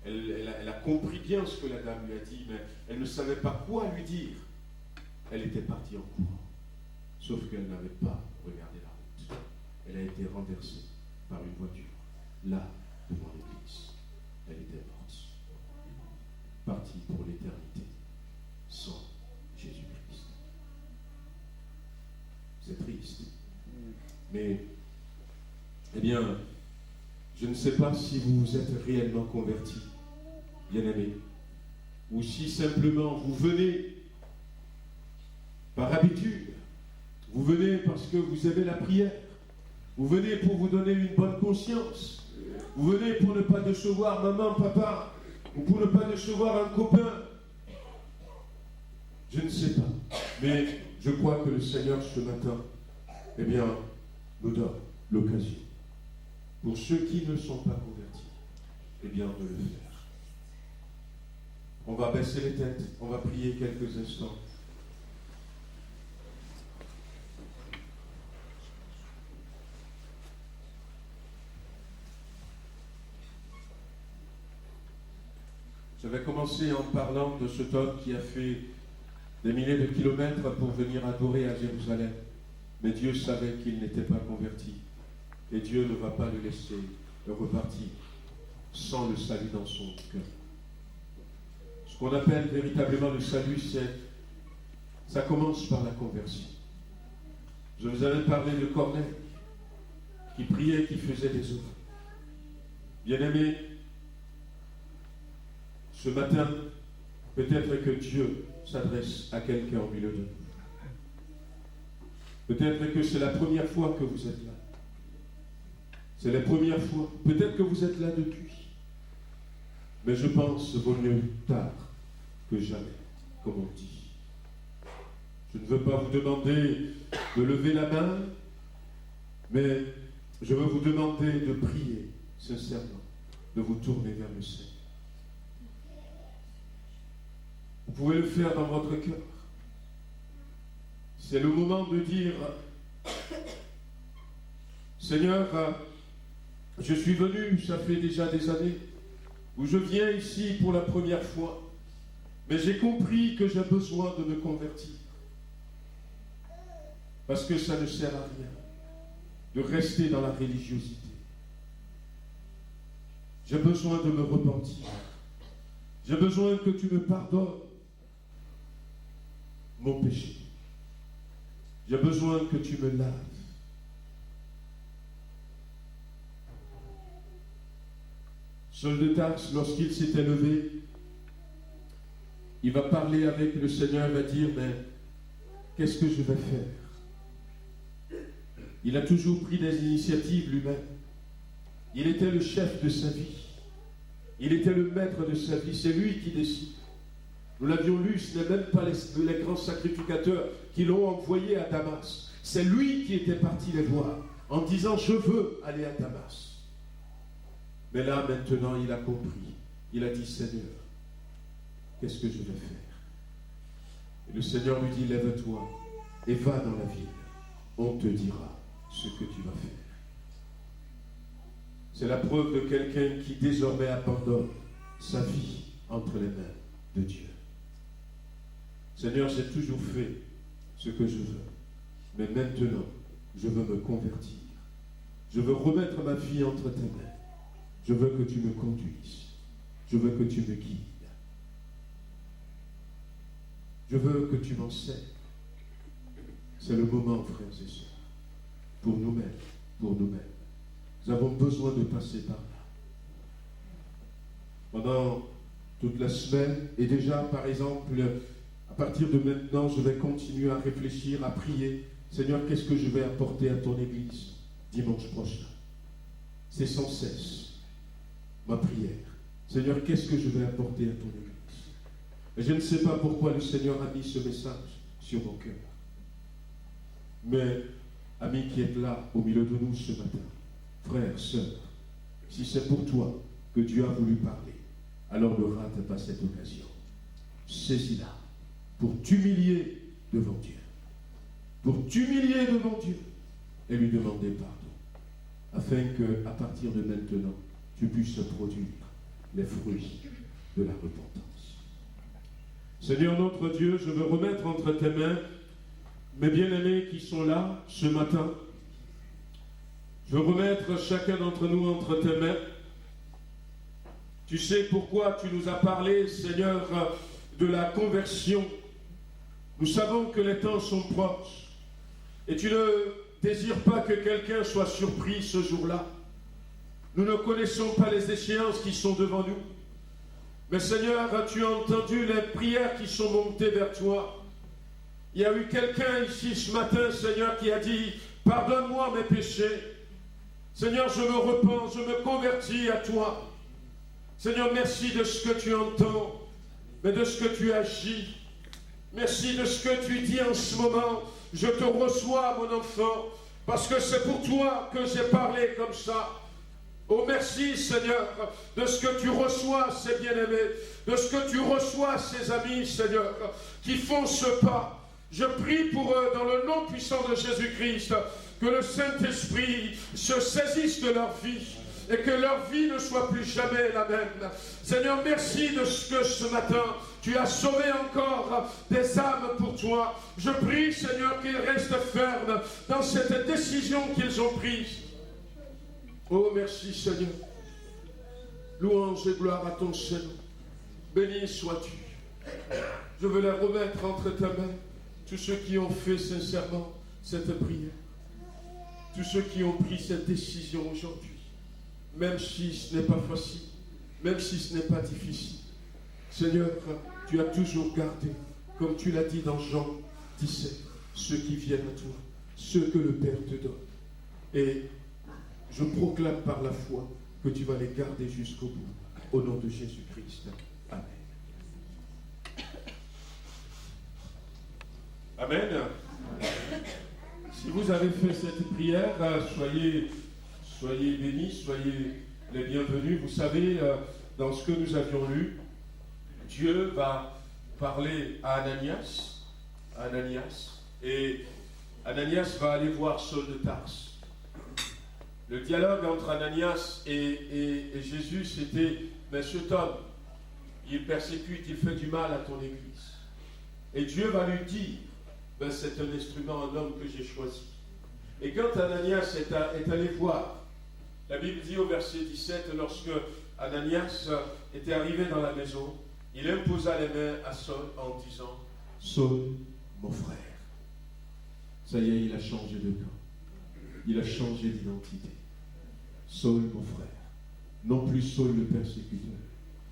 S1: elle a compris bien ce que la dame lui a dit, mais elle ne savait pas quoi lui dire. Elle était partie en courant. Sauf qu'elle n'avait pas regardé la route. Elle a été renversée par une voiture, là, devant l'église. Elle était morte. Partie pour l'éternité, sans Jésus-Christ. C'est triste. Mais, eh bien, je ne sais pas si vous vous êtes réellement convertis, bien-aimés, ou si simplement vous venez par habitude, vous venez parce que vous aimez la prière, vous venez pour vous donner une bonne conscience, vous venez pour ne pas décevoir maman, papa, ou pour ne pas décevoir un copain. Je ne sais pas, mais je crois que le Seigneur ce matin, eh bien, nous donne l'occasion, pour ceux qui ne sont pas convertis, eh bien, de le faire. On va baisser les têtes, on va prier quelques instants. Je vais commencer en parlant de cet homme qui a fait des milliers de kilomètres pour venir adorer à Jérusalem. Mais Dieu savait qu'il n'était pas converti. Et Dieu ne va pas le laisser repartir sans le salut dans son cœur. Ce qu'on appelle véritablement le salut, ça commence par la conversion. Je vous avais parlé de Corneille, qui priait, qui faisait des œuvres. Bien-aimés, ce matin, peut-être que Dieu s'adresse à quelqu'un au milieu de nous. Peut-être que c'est la première fois que vous êtes là. C'est la première fois. Peut-être que vous êtes là depuis. Mais je pense qu'il vaut mieux tard que jamais, comme on dit. Je ne veux pas vous demander de lever la main, mais je veux vous demander de prier sincèrement, de vous tourner vers le Seigneur. Vous pouvez le faire dans votre cœur. C'est le moment de dire, Seigneur, je suis venu, ça fait déjà des années, où je viens ici pour la première fois, mais j'ai compris que j'ai besoin de me convertir. Parce que ça ne sert à rien de rester dans la religiosité. J'ai besoin de me repentir. J'ai besoin que tu me pardonnes mon péché. J'ai besoin que tu me laves. Saul de Tarse, lorsqu'il s'était levé, il va parler avec le Seigneur, il va dire, mais qu'est-ce que je vais faire? Il a toujours pris des initiatives lui-même. Il était le chef de sa vie. Il était le maître de sa vie. C'est lui qui décide. Nous l'avions lu, ce n'est même pas les grands sacrificateurs qui l'ont envoyé à Damas. C'est lui qui était parti les voir en disant, je veux aller à Damas. Mais là, maintenant, il a compris. Il a dit, Seigneur, qu'est-ce que je vais faire? Et le Seigneur lui dit, lève-toi et va dans la ville. On te dira ce que tu vas faire. C'est la preuve de quelqu'un qui désormais abandonne sa vie entre les mains de Dieu. Seigneur, j'ai toujours fait ce que je veux, mais maintenant, je veux me convertir. Je veux remettre ma vie entre tes mains. Je veux que tu me conduises. Je veux que tu me guides. Je veux que tu m'enseignes. C'est le moment, frères et sœurs, pour nous-mêmes, pour nous-mêmes. Nous avons besoin de passer par là. Pendant toute la semaine, et déjà, par exemple, à partir de maintenant, je vais continuer à réfléchir, à prier. Seigneur, qu'est-ce que je vais apporter à ton Église dimanche prochain? C'est sans cesse ma prière. Seigneur, qu'est-ce que je vais apporter à ton Église? Et je ne sais pas pourquoi le Seigneur a mis ce message sur mon cœur. Mais, amis qui êtes là, au milieu de nous ce matin, frères, sœurs, si c'est pour toi que Dieu a voulu parler, alors ne rate pas cette occasion. Saisis-la pour t'humilier devant Dieu. Pour t'humilier devant Dieu et lui demander pardon. Afin qu'à partir de maintenant, tu puisses produire les fruits de la repentance. Seigneur notre Dieu, je veux remettre entre tes mains mes bien-aimés qui sont là ce matin. Je veux remettre chacun d'entre nous entre tes mains. Tu sais pourquoi tu nous as parlé, Seigneur, de la conversion. Nous savons que les temps sont proches. Et tu ne désires pas que quelqu'un soit surpris ce jour-là. Nous ne connaissons pas les échéances qui sont devant nous. Mais Seigneur, tu as entendu les prières qui sont montées vers toi. Il y a eu quelqu'un ici ce matin, Seigneur, qui a dit « Pardonne-moi mes péchés. Seigneur, je me repens, je me convertis à toi. Seigneur, merci de ce que tu entends, mais de ce que tu agis. Merci de ce que tu dis en ce moment. Je te reçois, mon enfant, parce que c'est pour toi que j'ai parlé comme ça. Oh, merci, Seigneur, de ce que tu reçois, ces bien-aimés, de ce que tu reçois, ces amis, Seigneur, qui font ce pas. Je prie pour eux, dans le nom puissant de Jésus-Christ, que le Saint-Esprit se saisisse de leur vie et que leur vie ne soit plus jamais la même. Seigneur, merci de ce que ce matin, tu as sauvé encore des âmes pour toi. Je prie, Seigneur, qu'ils restent fermes dans cette décision qu'ils ont prise. Oh, merci, Seigneur. Louange et gloire à ton Seigneur. Béni sois-tu. Je veux les remettre entre ta main, tous ceux qui ont fait sincèrement cette prière. Tous ceux qui ont pris cette décision aujourd'hui. Même si ce n'est pas facile, même si ce n'est pas difficile. Seigneur, tu as toujours gardé, comme tu l'as dit dans Jean 17, ceux qui viennent à toi, ceux que le Père te donne. Et je proclame par la foi que tu vas les garder jusqu'au bout. Au nom de Jésus-Christ. Amen. Amen. Si vous avez fait cette prière, soyez bénis, soyez les bienvenus. Vous savez, dans ce que nous avions lu, Dieu va parler à Ananias, et Ananias va aller voir Saul de Tarse. Le dialogue entre Ananias et Jésus, c'était « Mais cet homme, il persécute, il fait du mal à ton Église. » Et Dieu va lui dire « C'est un instrument, un homme que j'ai choisi. » Et quand Ananias est allé voir, la Bible dit au verset 17, lorsque Ananias était arrivé dans la maison, il imposa les mains à Saul en disant « Saul, mon frère. » Ça y est, il a changé de camp. Il a changé d'identité. Saul, mon frère. Non plus Saul le persécuteur.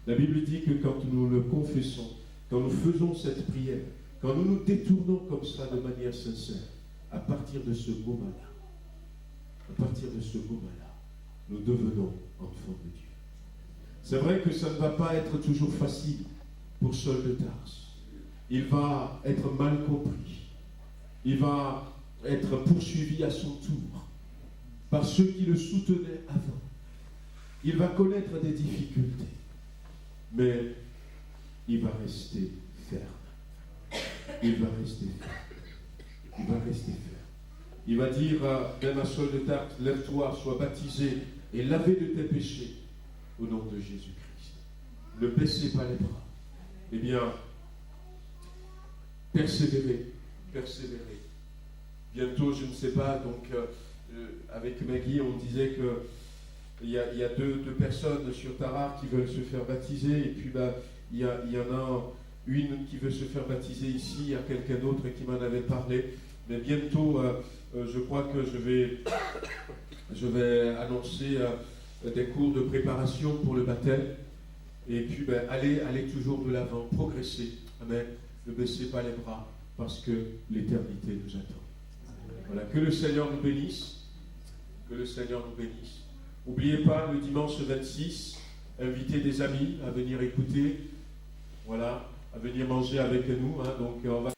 S1: La Bible dit que quand nous le confessons, quand nous faisons cette prière, quand nous nous détournons comme ça de manière sincère, à partir de ce moment-là, nous devenons enfants de Dieu. C'est vrai que ça ne va pas être toujours facile pour Saul de Tarse. Il va être mal compris. Il va être poursuivi à son tour par ceux qui le soutenaient avant. Il va connaître des difficultés, mais il va rester ferme. Il va rester ferme. Il va dire même à Saul de Tarse, lève-toi, sois baptisé et lavé de tes péchés au nom de Jésus-Christ. Ne baissez pas les bras. Eh bien, persévérez. Bientôt, je ne sais pas, donc avec Maggie, on disait qu'il y a deux personnes sur Tarare qui veulent se faire baptiser, et puis il y en a une qui veut se faire baptiser ici, il y a quelqu'un d'autre qui m'en avait parlé, mais bientôt, je crois que je vais annoncer des cours de préparation pour le baptême, et puis allez toujours de l'avant, progressez, amen, ne baissez pas les bras, parce que l'éternité nous attend. Voilà, que le Seigneur nous bénisse. N'oubliez pas, le dimanche 26, inviter des amis à venir écouter, voilà, à venir manger avec nous. Hein, donc on va...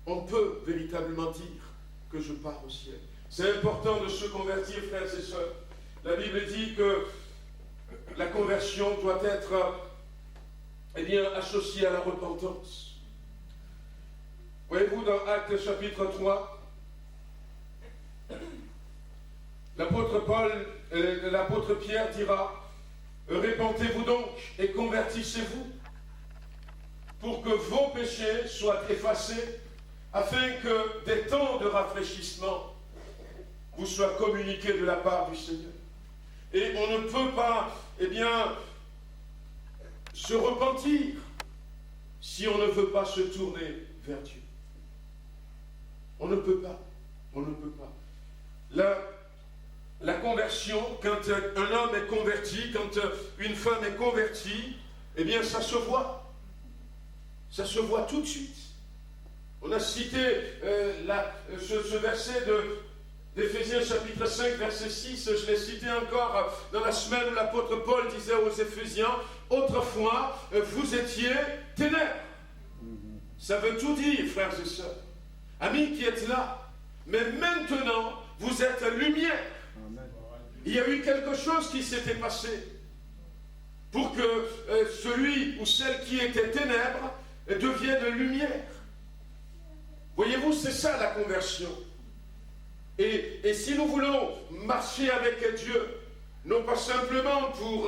S1: On peut véritablement dire que je pars au ciel. C'est important de se convertir, frères et sœurs. La Bible dit que la conversion doit être associée à la repentance. Voyez-vous, dans Actes chapitre 3, l'apôtre Pierre dira, répentez-vous donc et convertissez-vous pour que vos péchés soient effacés, afin que des temps de rafraîchissement vous soient communiqués de la part du Seigneur. Et on ne peut pas, se repentir si on ne veut pas se tourner vers Dieu. On ne peut pas. On ne peut pas. La conversion, quand un homme est converti, quand une femme est convertie, ça se voit. Ça se voit tout de suite. On a cité ce verset d'Éphésiens chapitre 5, verset 6, je l'ai cité encore dans la semaine où l'apôtre Paul disait aux Éphésiens, autrefois, vous étiez ténèbres. Ça veut tout dire, frères et sœurs. Amis qui êtes là, mais maintenant, vous êtes lumière. Il y a eu quelque chose qui s'était passé pour que celui ou celle qui était ténèbres devienne lumière. Voyez-vous, c'est ça la conversion. Et si nous voulons marcher avec Dieu, non pas simplement pour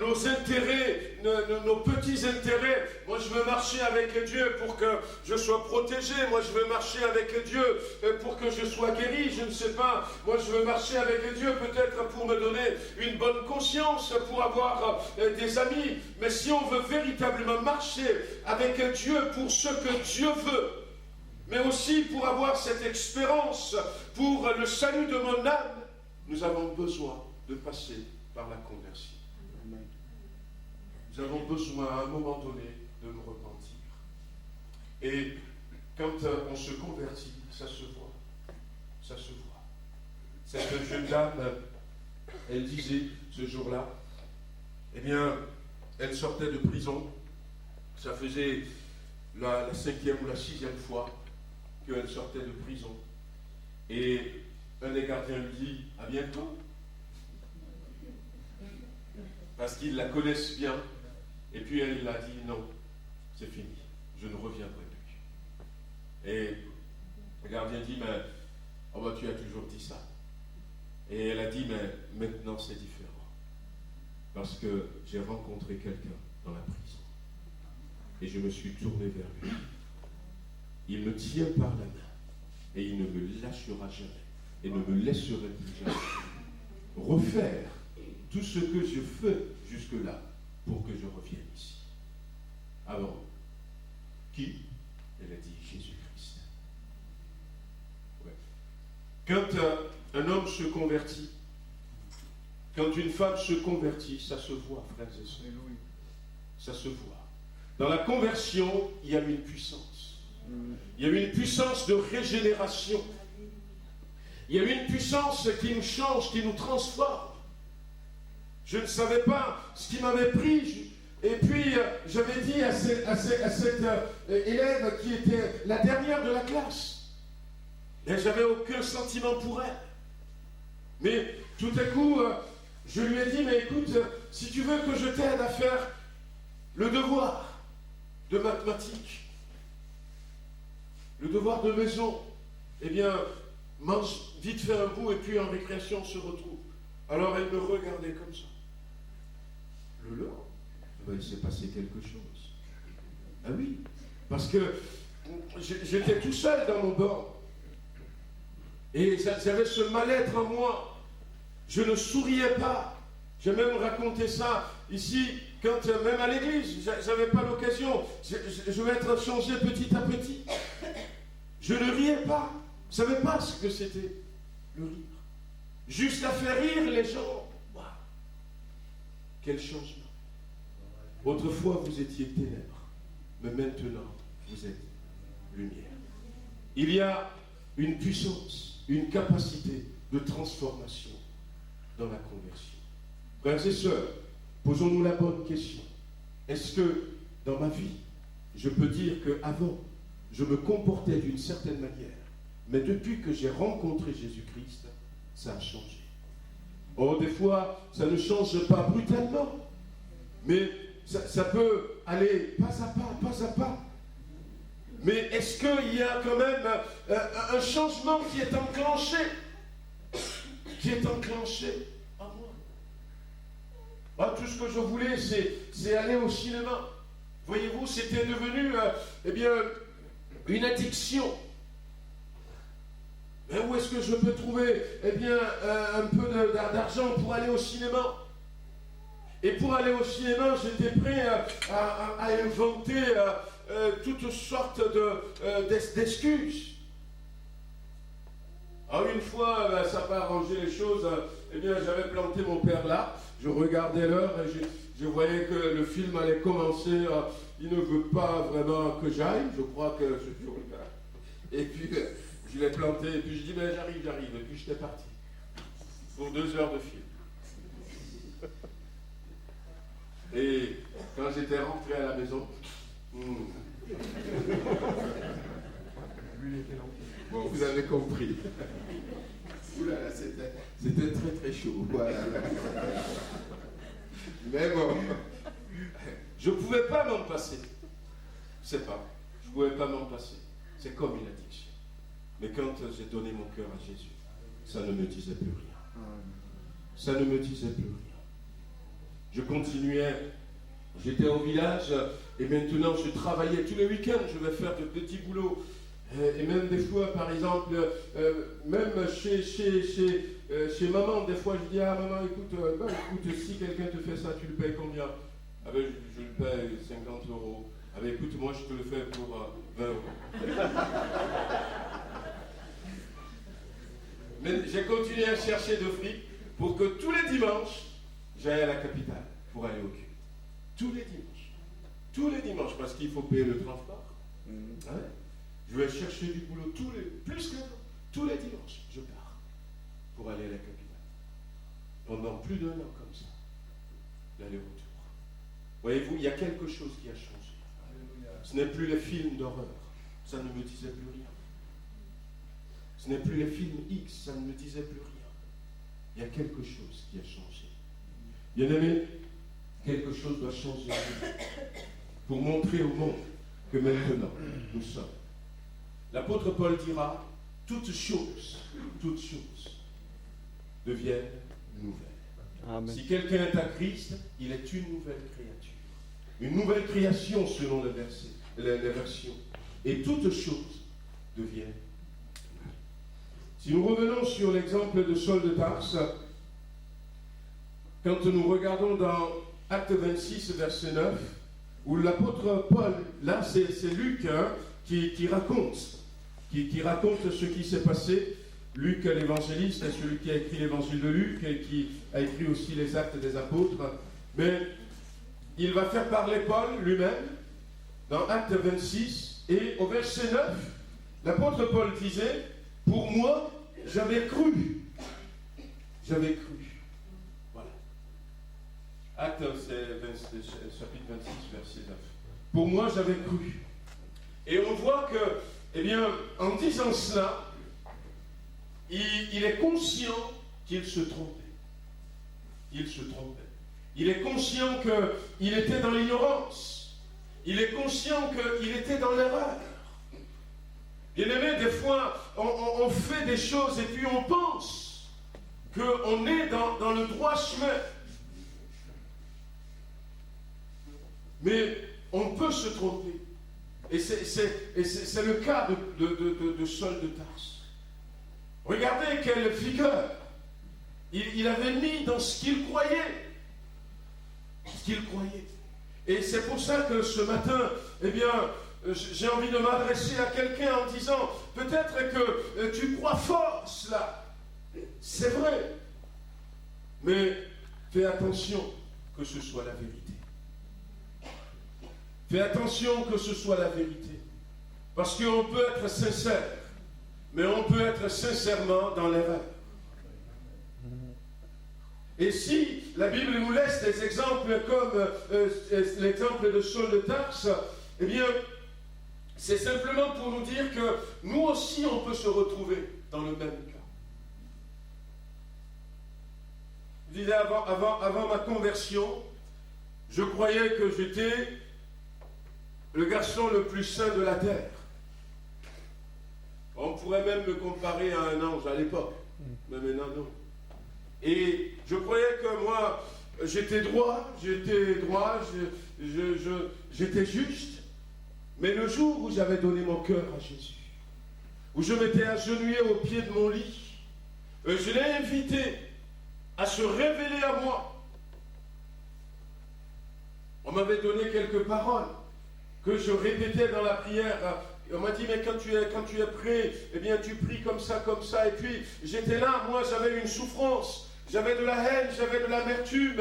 S1: nos intérêts, nos petits intérêts, moi je veux marcher avec Dieu pour que je sois protégé, moi je veux marcher avec Dieu pour que je sois guéri, je ne sais pas, moi je veux marcher avec Dieu peut-être pour me donner une bonne conscience, pour avoir des amis, mais si on veut véritablement marcher avec Dieu pour ce que Dieu veut, mais aussi pour avoir cette expérience, pour le salut de mon âme, nous avons besoin de passer par la conversion. Nous avons besoin à un moment donné de nous repentir. Et quand on se convertit, ça se voit. Ça se voit. Cette jeune dame, elle disait ce jour-là, elle sortait de prison. Ça faisait la 5e ou la 6e fois qu'elle sortait de prison. Et un des gardiens lui dit, à bientôt. Parce qu'ils la connaissent bien. Et puis elle a dit, non, c'est fini, je ne reviendrai plus. Et le gardien dit, mais tu as toujours dit ça. Et elle a dit, mais maintenant c'est différent. Parce que j'ai rencontré quelqu'un dans la prison. Et je me suis tourné vers lui. Il me tient par la main. Et il ne me lâchera jamais. Et ne me laisserai plus jamais refaire tout ce que je fais jusque-là pour que je revienne ici. Alors, qui? Elle a dit Jésus-Christ. Ouais. Quand un homme se convertit, quand une femme se convertit, ça se voit, frères et sœurs. Ça se voit. Dans la conversion, il y a une puissance. Il y a une puissance de régénération. Il y a une puissance qui nous change, qui nous transforme. Je ne savais pas ce qui m'avait pris. Et puis, j'avais dit à cette élève qui était la dernière de la classe. Et j'avais aucun sentiment pour elle. Mais tout à coup, je lui ai dit, mais écoute, si tu veux que je t'aide à faire le devoir de mathématiques, le devoir de maison, mange vite fait un bout et puis en récréation on se retrouve. Alors elle me regardait comme ça. Il s'est passé quelque chose. Ah oui, parce que j'étais tout seul dans mon banc. Et j'avais ce mal-être en moi. Je ne souriais pas. J'ai même raconté ça ici, même à l'église. Je n'avais pas l'occasion. Je vais être changé petit à petit. Je ne riais pas. Je ne savais pas ce que c'était, le rire. Juste à faire rire les gens. Wow. Quel changement. Autrefois, vous étiez ténèbres, mais maintenant, vous êtes lumière. Il y a une puissance, une capacité de transformation dans la conversion. Frères et sœurs, posons-nous la bonne question. Est-ce que dans ma vie, je peux dire qu'avant, je me comportais d'une certaine manière, mais depuis que j'ai rencontré Jésus-Christ, ça a changé. Oh, des fois, ça ne change pas brutalement, mais ça peut aller pas à pas. Mais est-ce qu'il y a quand même un changement qui est enclenché en moi? Ah, tout ce que je voulais, c'est aller au cinéma. Voyez-vous, c'était devenu une addiction. Mais où est-ce que je peux trouver un peu d'argent pour aller au cinéma? Et pour aller au cinéma, j'étais prêt à inventer toutes sortes d'excuses. Alors une fois, ça n'a pas arrangé les choses, j'avais planté mon père là, je regardais l'heure et je voyais que le film allait commencer. Il ne veut pas vraiment que j'aille, je crois que ce jour-là. Et puis, je l'ai planté, et puis je dis, mais j'arrive. Et puis j'étais parti. Pour 2 heures de film. Et quand j'étais rentré à la maison, bon, vous avez compris. Oulala, c'était très très chaud. Voilà. Mais bon, je ne pouvais pas m'en passer. Je ne sais pas, je ne pouvais pas m'en passer. C'est comme une addiction. Mais quand j'ai donné mon cœur à Jésus, ça ne me disait plus rien. Ça ne me disait plus rien. Je continuais, j'étais au village et maintenant je travaillais tous les week-ends, je vais faire de petits boulots. Et même des fois, par exemple, même chez maman, des fois je dis, ah maman, écoute, si quelqu'un te fait ça, tu le payes combien? Ah ben, je le paye 50 €. Ah ben, écoute, moi je te le fais pour 20 €. Mais j'ai continué à chercher de fric pour que tous les dimanches, j'aille à la capitale pour aller au culte. Tous les dimanches, parce qu'il faut payer le transport. Ouais. Je vais chercher du boulot plus qu'avant. Tous les dimanches, je pars pour aller à la capitale. Pendant plus d'1 an comme ça. L'aller-retour. Voyez-vous, il y a quelque chose qui a changé. Ce n'est plus les films d'horreur. Ça ne me disait plus rien. Ce n'est plus les films X. Ça ne me disait plus rien. Il y a quelque chose qui a changé. Bien-aimé, quelque chose doit changer pour montrer au monde que maintenant, nous sommes. L'apôtre Paul dira, toutes choses deviennent nouvelles. Amen. Si quelqu'un est à Christ, il est une nouvelle créature. Une nouvelle création selon les versions. Et toutes choses deviennent nouvelles. Si nous revenons sur l'exemple de Saul de Tarse, quand nous regardons dans Acte 26, verset 9, où l'apôtre Paul, là c'est Luc qui raconte ce qui s'est passé. Luc l'évangéliste est celui qui a écrit l'évangile de Luc et qui a écrit aussi les actes des apôtres. Mais il va faire parler Paul lui-même dans Acte 26 et au verset 9, l'apôtre Paul disait, pour moi, j'avais cru. Voilà. Acte, c'est chapitre 26, verset 9. Pour moi, j'avais cru. Et on voit que, en disant cela, il est conscient qu'il se trompait. Il est conscient qu'il était dans l'ignorance. Il est conscient qu'il était dans l'erreur. Bien-aimé, des fois, on fait des choses et puis on pense qu'on est dans le droit chemin. Mais on peut se tromper. Et c'est le cas de Saul de Tarse. Regardez quelle figure il avait mis dans ce qu'il croyait. Et c'est pour ça que ce matin, j'ai envie de m'adresser à quelqu'un en disant, peut-être que tu crois fort cela. C'est vrai. Mais fais attention que ce soit la vérité. Fais attention que ce soit la vérité. Parce qu'on peut être sincère, mais on peut être sincèrement dans l'erreur. Et si la Bible nous laisse des exemples comme l'exemple de Saul de Tarse, eh bien, c'est simplement pour nous dire que nous aussi, on peut se retrouver dans le même cas. Je disais avant ma conversion, je croyais que j'étais le garçon le plus saint de la terre. On pourrait même me comparer à un ange à l'époque, mais maintenant non. Et je croyais que moi, j'étais droit, j'étais juste. Mais le jour où j'avais donné mon cœur à Jésus, où je m'étais agenouillé au pied de mon lit, je l'ai invité à se révéler à moi. On m'avait donné quelques paroles que je répétais dans la prière. On m'a dit, mais quand tu es prêt, eh bien tu pries comme ça. Et puis j'étais là, moi j'avais une souffrance. J'avais de la haine, j'avais de l'amertume,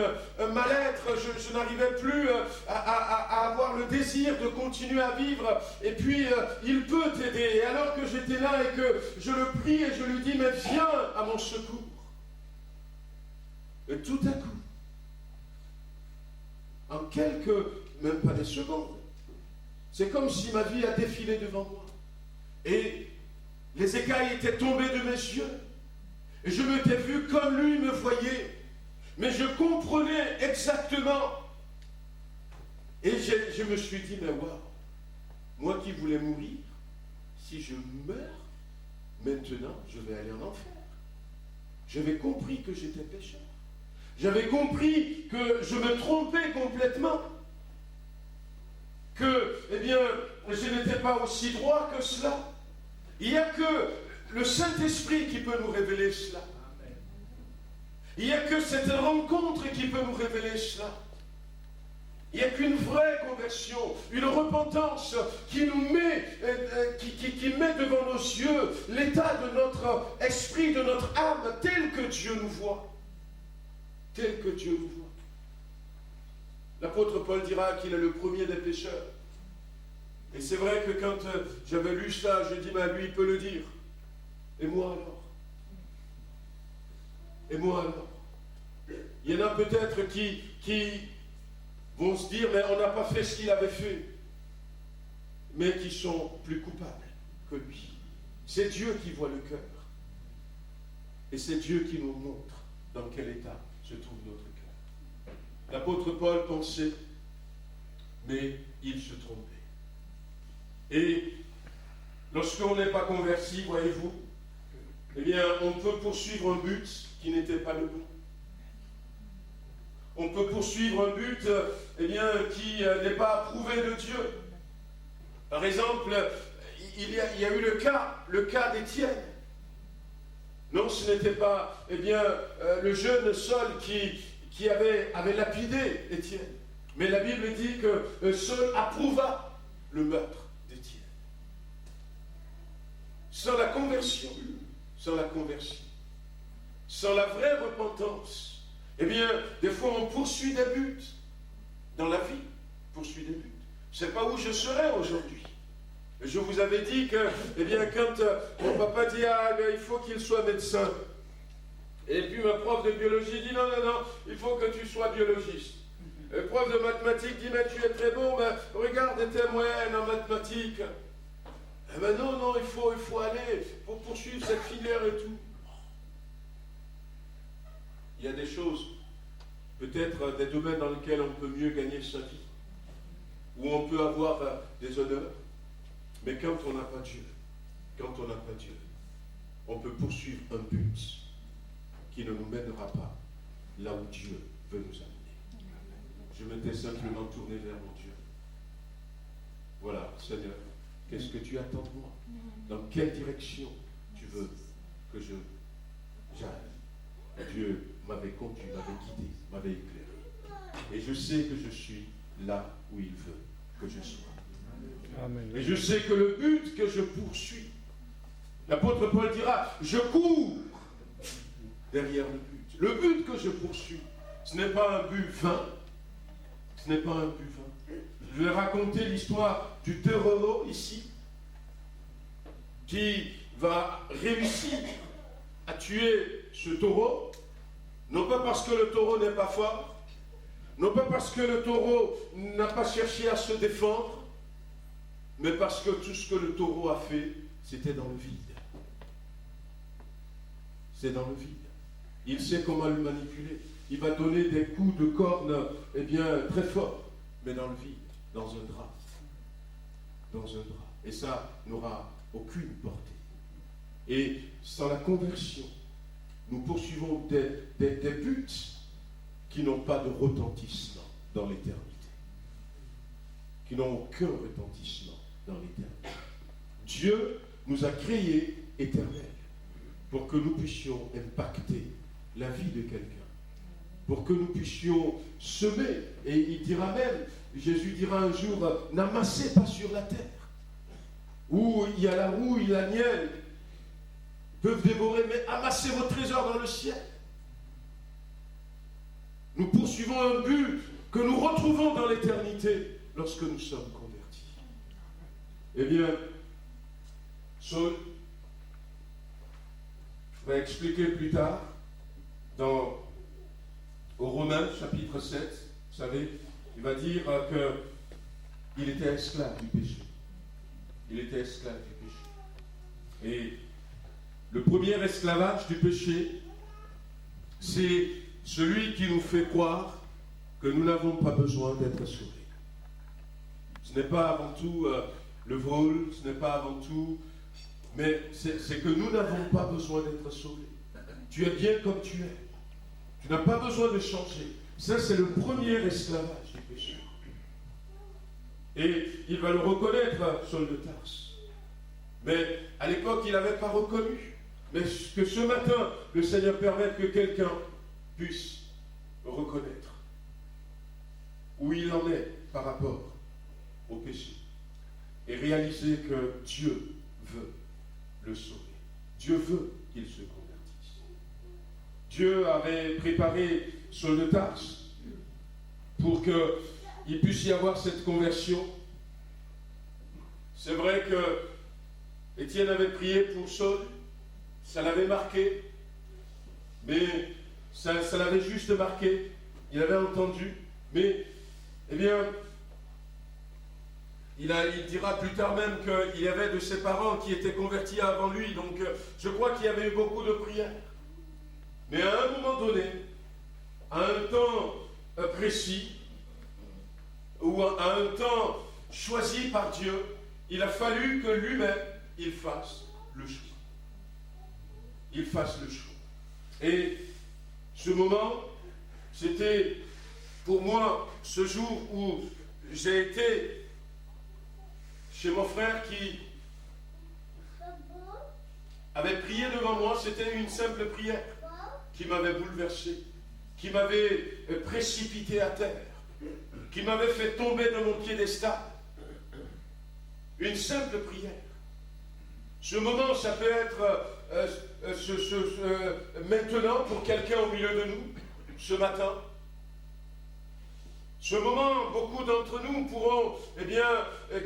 S1: mal-être, je n'arrivais plus à avoir le désir de continuer à vivre. Et puis, il peut t'aider. Et alors que j'étais là et que je le prie et je lui dis, mais viens à mon secours. Et tout à coup, en même pas des secondes, c'est comme si ma vie a défilé devant moi. Et les écailles étaient tombées de mes yeux. Et je m'étais vu comme lui me voyait. Mais je comprenais exactement. Et je me suis dit, mais waouh, moi qui voulais mourir, si je meurs, maintenant je vais aller en enfer. J'avais compris que j'étais pécheur. J'avais compris que je me trompais complètement. Que, eh bien, je n'étais pas aussi droit que cela. Il n'y a que le Saint-Esprit qui peut nous révéler cela. Il n'y a que cette rencontre qui peut nous révéler cela. Il n'y a qu'une vraie conversion, une repentance qui nous met, qui met devant nos yeux l'état de notre esprit, de notre âme, tel que Dieu nous voit. Tel que Dieu nous voit. L'apôtre Paul dira qu'il est le premier des pécheurs. Et c'est vrai que quand j'avais lu ça, je dis, mais lui, il peut le dire. Et moi alors? Et moi alors? Il y en a peut-être qui vont se dire, mais on n'a pas fait ce qu'il avait fait, mais qui sont plus coupables que lui. C'est Dieu qui voit le cœur. Et c'est Dieu qui nous montre dans quel état se trouve notre cœur. L'apôtre Paul pensait, mais il se trompait. Et lorsqu'on n'est pas converti, voyez-vous, eh bien, on peut poursuivre un but qui n'était pas le bon. On peut poursuivre un but eh bien, qui n'est pas approuvé de Dieu. Par exemple, il y a eu le cas d'Étienne. Non, ce n'était pas eh bien, le jeune Saul qui avait lapidé Étienne. Mais la Bible dit que Saul approuva le meurtre d'Étienne. Sans la conversion, sans la vraie repentance, eh bien, des fois on poursuit des buts dans la vie, poursuit des buts. Je ne sais pas où je serai aujourd'hui. Je vous avais dit que, eh bien, quand mon papa dit, il faut qu'il soit médecin, et puis ma prof de biologie dit, non, il faut que tu sois biologiste. Le prof de mathématiques dit, mais tu es très bon, mais regarde tes moyennes en mathématiques. Eh bien non, il faut aller pour poursuivre cette filière et tout. Il y a des choses, peut-être des domaines dans lesquels on peut mieux gagner sa vie, où on peut avoir des honneurs, mais quand on n'a pas Dieu, on peut poursuivre un but qui ne nous mènera pas là où Dieu veut nous amener. Je m'étais simplement tourné vers mon Dieu. Voilà, Seigneur, qu'est-ce que tu attends de moi? Dans quelle direction tu veux que j'aille? Dieu m'avait conduit, m'avait guidé, m'avait éclairé. Et je sais que je suis là où il veut que je sois. Amen. Et je sais que le but que je poursuis, l'apôtre Paul dira, je cours derrière le but. Le but que je poursuis, ce n'est pas un but vain. Ce n'est pas un but vain. Je vais raconter l'histoire du terreau ici, qui va réussir à tuer ce taureau, Non pas parce que le taureau n'est pas fort, non pas parce que le taureau n'a pas cherché à se défendre, mais parce que tout ce que le taureau a fait, c'était dans le vide. C'est dans le vide. Il sait comment le manipuler. Il va donner des coups de corne, eh bien, très forts, mais dans le vide, dans un drap. Dans un drap. Et ça n'aura aucune portée. Et sans la conversion, nous poursuivons des buts qui n'ont pas de retentissement dans l'éternité. Qui n'ont aucun retentissement dans l'éternité. Dieu nous a créés éternels pour que nous puissions impacter la vie de quelqu'un. Pour que nous puissions semer. Et il dira même, Jésus dira un jour, n'amassez pas sur la terre, où il y a la rouille, la miel, peuvent dévorer, mais amassez vos trésors dans le ciel. Nous poursuivons un but que nous retrouvons dans l'éternité lorsque nous sommes convertis. Eh bien, Saul va expliquer plus tard, au Romains chapitre 7, vous savez, il va dire qu'il était esclave du péché. Il était esclave du péché. Et le premier esclavage du péché, c'est celui qui nous fait croire que nous n'avons pas besoin d'être sauvés. Ce n'est pas avant tout le vol, ce n'est pas avant tout, mais c'est que nous n'avons pas besoin d'être sauvés. Tu es bien comme tu es. Tu n'as pas besoin de changer. Ça, c'est le premier esclavage du péché. Et il va le reconnaître, Saul de Tarse. Mais à l'époque, il n'avait pas reconnu. Mais que ce matin, le Seigneur permette que quelqu'un puisse reconnaître où il en est par rapport au péché. Et réaliser que Dieu veut le sauver. Dieu veut qu'il se convertisse. Dieu avait préparé Saul de Tarse pour qu'il puisse y avoir cette conversion. C'est vrai que Étienne avait prié pour Saul, ça l'avait marqué, mais ça l'avait juste marqué, il avait entendu, mais, eh bien, il dira plus tard même qu'il y avait de ses parents qui étaient convertis avant lui, donc je crois qu'il y avait eu beaucoup de prières. Mais à un moment donné, à un temps précis, ou à un temps choisi par Dieu, il a fallu que lui-même, il fasse le choix. Il fasse le choix. Et ce moment, c'était pour moi ce jour où j'ai été chez mon frère qui avait prié devant moi. C'était une simple prière qui m'avait bouleversé, qui m'avait précipité à terre, qui m'avait fait tomber de mon piédestal. Une simple prière. Ce moment, ça peut être maintenant pour quelqu'un au milieu de nous, ce matin. Ce moment, beaucoup d'entre nous pourront, eh bien,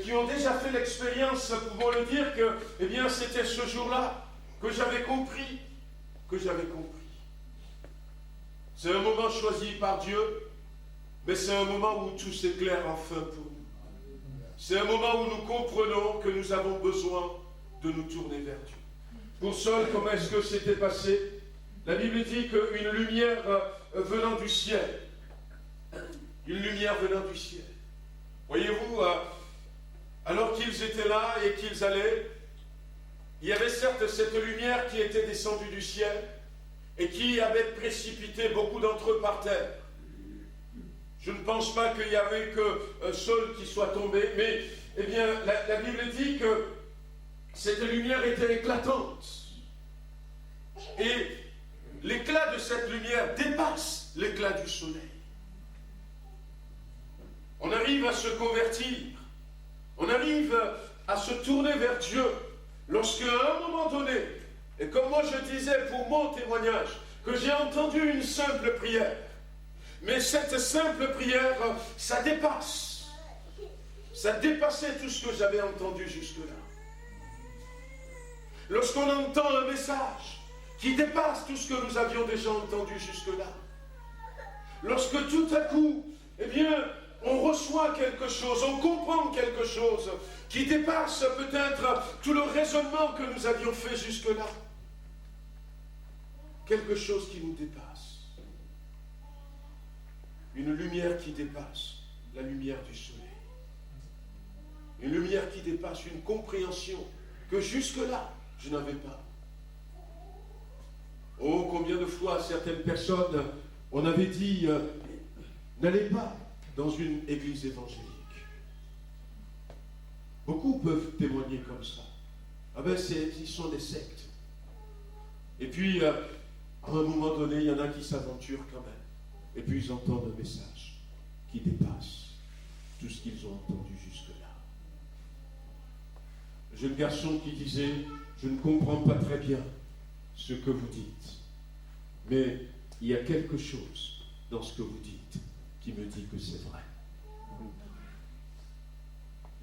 S1: qui ont déjà fait l'expérience, pouvons le dire que, eh bien, c'était ce jour-là que j'avais compris, C'est un moment choisi par Dieu, mais c'est un moment où tout s'éclaire enfin pour nous. C'est un moment où nous comprenons que nous avons besoin de nous tourner vers Dieu. Pour Saul, comment est-ce que c'était passé? La Bible dit qu'une lumière venant du ciel, voyez-vous, alors qu'ils étaient là et qu'ils allaient, il y avait certes cette lumière qui était descendue du ciel et qui avait précipité beaucoup d'entre eux par terre. Je ne pense pas qu'il y avait que Saul qui soit tombé, mais eh bien, la Bible dit que cette lumière était éclatante. Et l'éclat de cette lumière dépasse l'éclat du soleil. On arrive à se convertir, on arrive à se tourner vers Dieu lorsque à un moment donné, et comme moi je disais pour mon témoignage, que j'ai entendu une simple prière, mais cette simple prière, ça dépasse. Ça dépassait tout ce que j'avais entendu jusque-là. Lorsqu'on entend un message, qui dépasse tout ce que nous avions déjà entendu jusque-là. Lorsque tout à coup, eh bien, on reçoit quelque chose, on comprend quelque chose qui dépasse peut-être tout le raisonnement que nous avions fait jusque-là. Quelque chose qui nous dépasse. Une lumière qui dépasse la lumière du soleil. Une lumière qui dépasse une compréhension que jusque-là, je n'avais pas. Oh, combien de fois à certaines personnes, on avait dit, n'allez pas dans une église évangélique. Beaucoup peuvent témoigner comme ça. Ah ben, ils sont des sectes. Et puis, à un moment donné, il y en a qui s'aventurent quand même. Et puis, ils entendent un message qui dépasse tout ce qu'ils ont entendu jusque-là. Un jeune garçon qui disait, je ne comprends pas très bien ce que vous dites, mais il y a quelque chose dans ce que vous dites qui me dit que c'est vrai.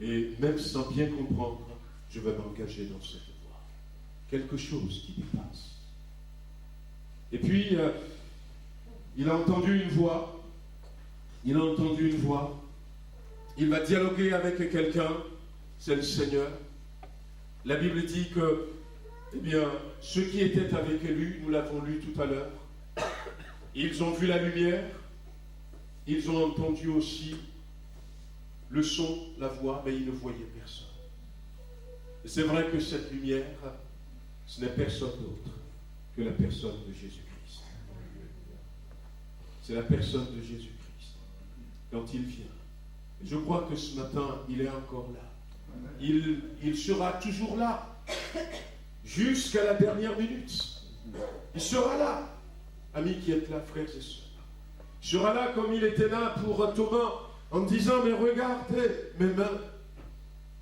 S1: Et même sans bien comprendre, je vais m'engager dans cette voie. Quelque chose qui dépasse. Et puis, il a entendu une voix. Il a entendu une voix. Il va dialoguer avec quelqu'un. C'est le Seigneur. La Bible dit que, eh bien, ceux qui étaient avec lui, nous l'avons lu tout à l'heure, ils ont vu la lumière. Ils ont entendu aussi le son, la voix, mais ils ne voyaient personne. Et c'est vrai que cette lumière, ce n'est personne d'autre que la personne de Jésus-Christ. C'est la personne de Jésus-Christ. Quand il vient. Et je crois que ce matin, il est encore là. Il sera toujours là. Jusqu'à la dernière minute. Il sera là. Amis qui êtes là, frères et sœurs. Il sera là comme il était là pour Thomas, en disant, mais regardez mes mains.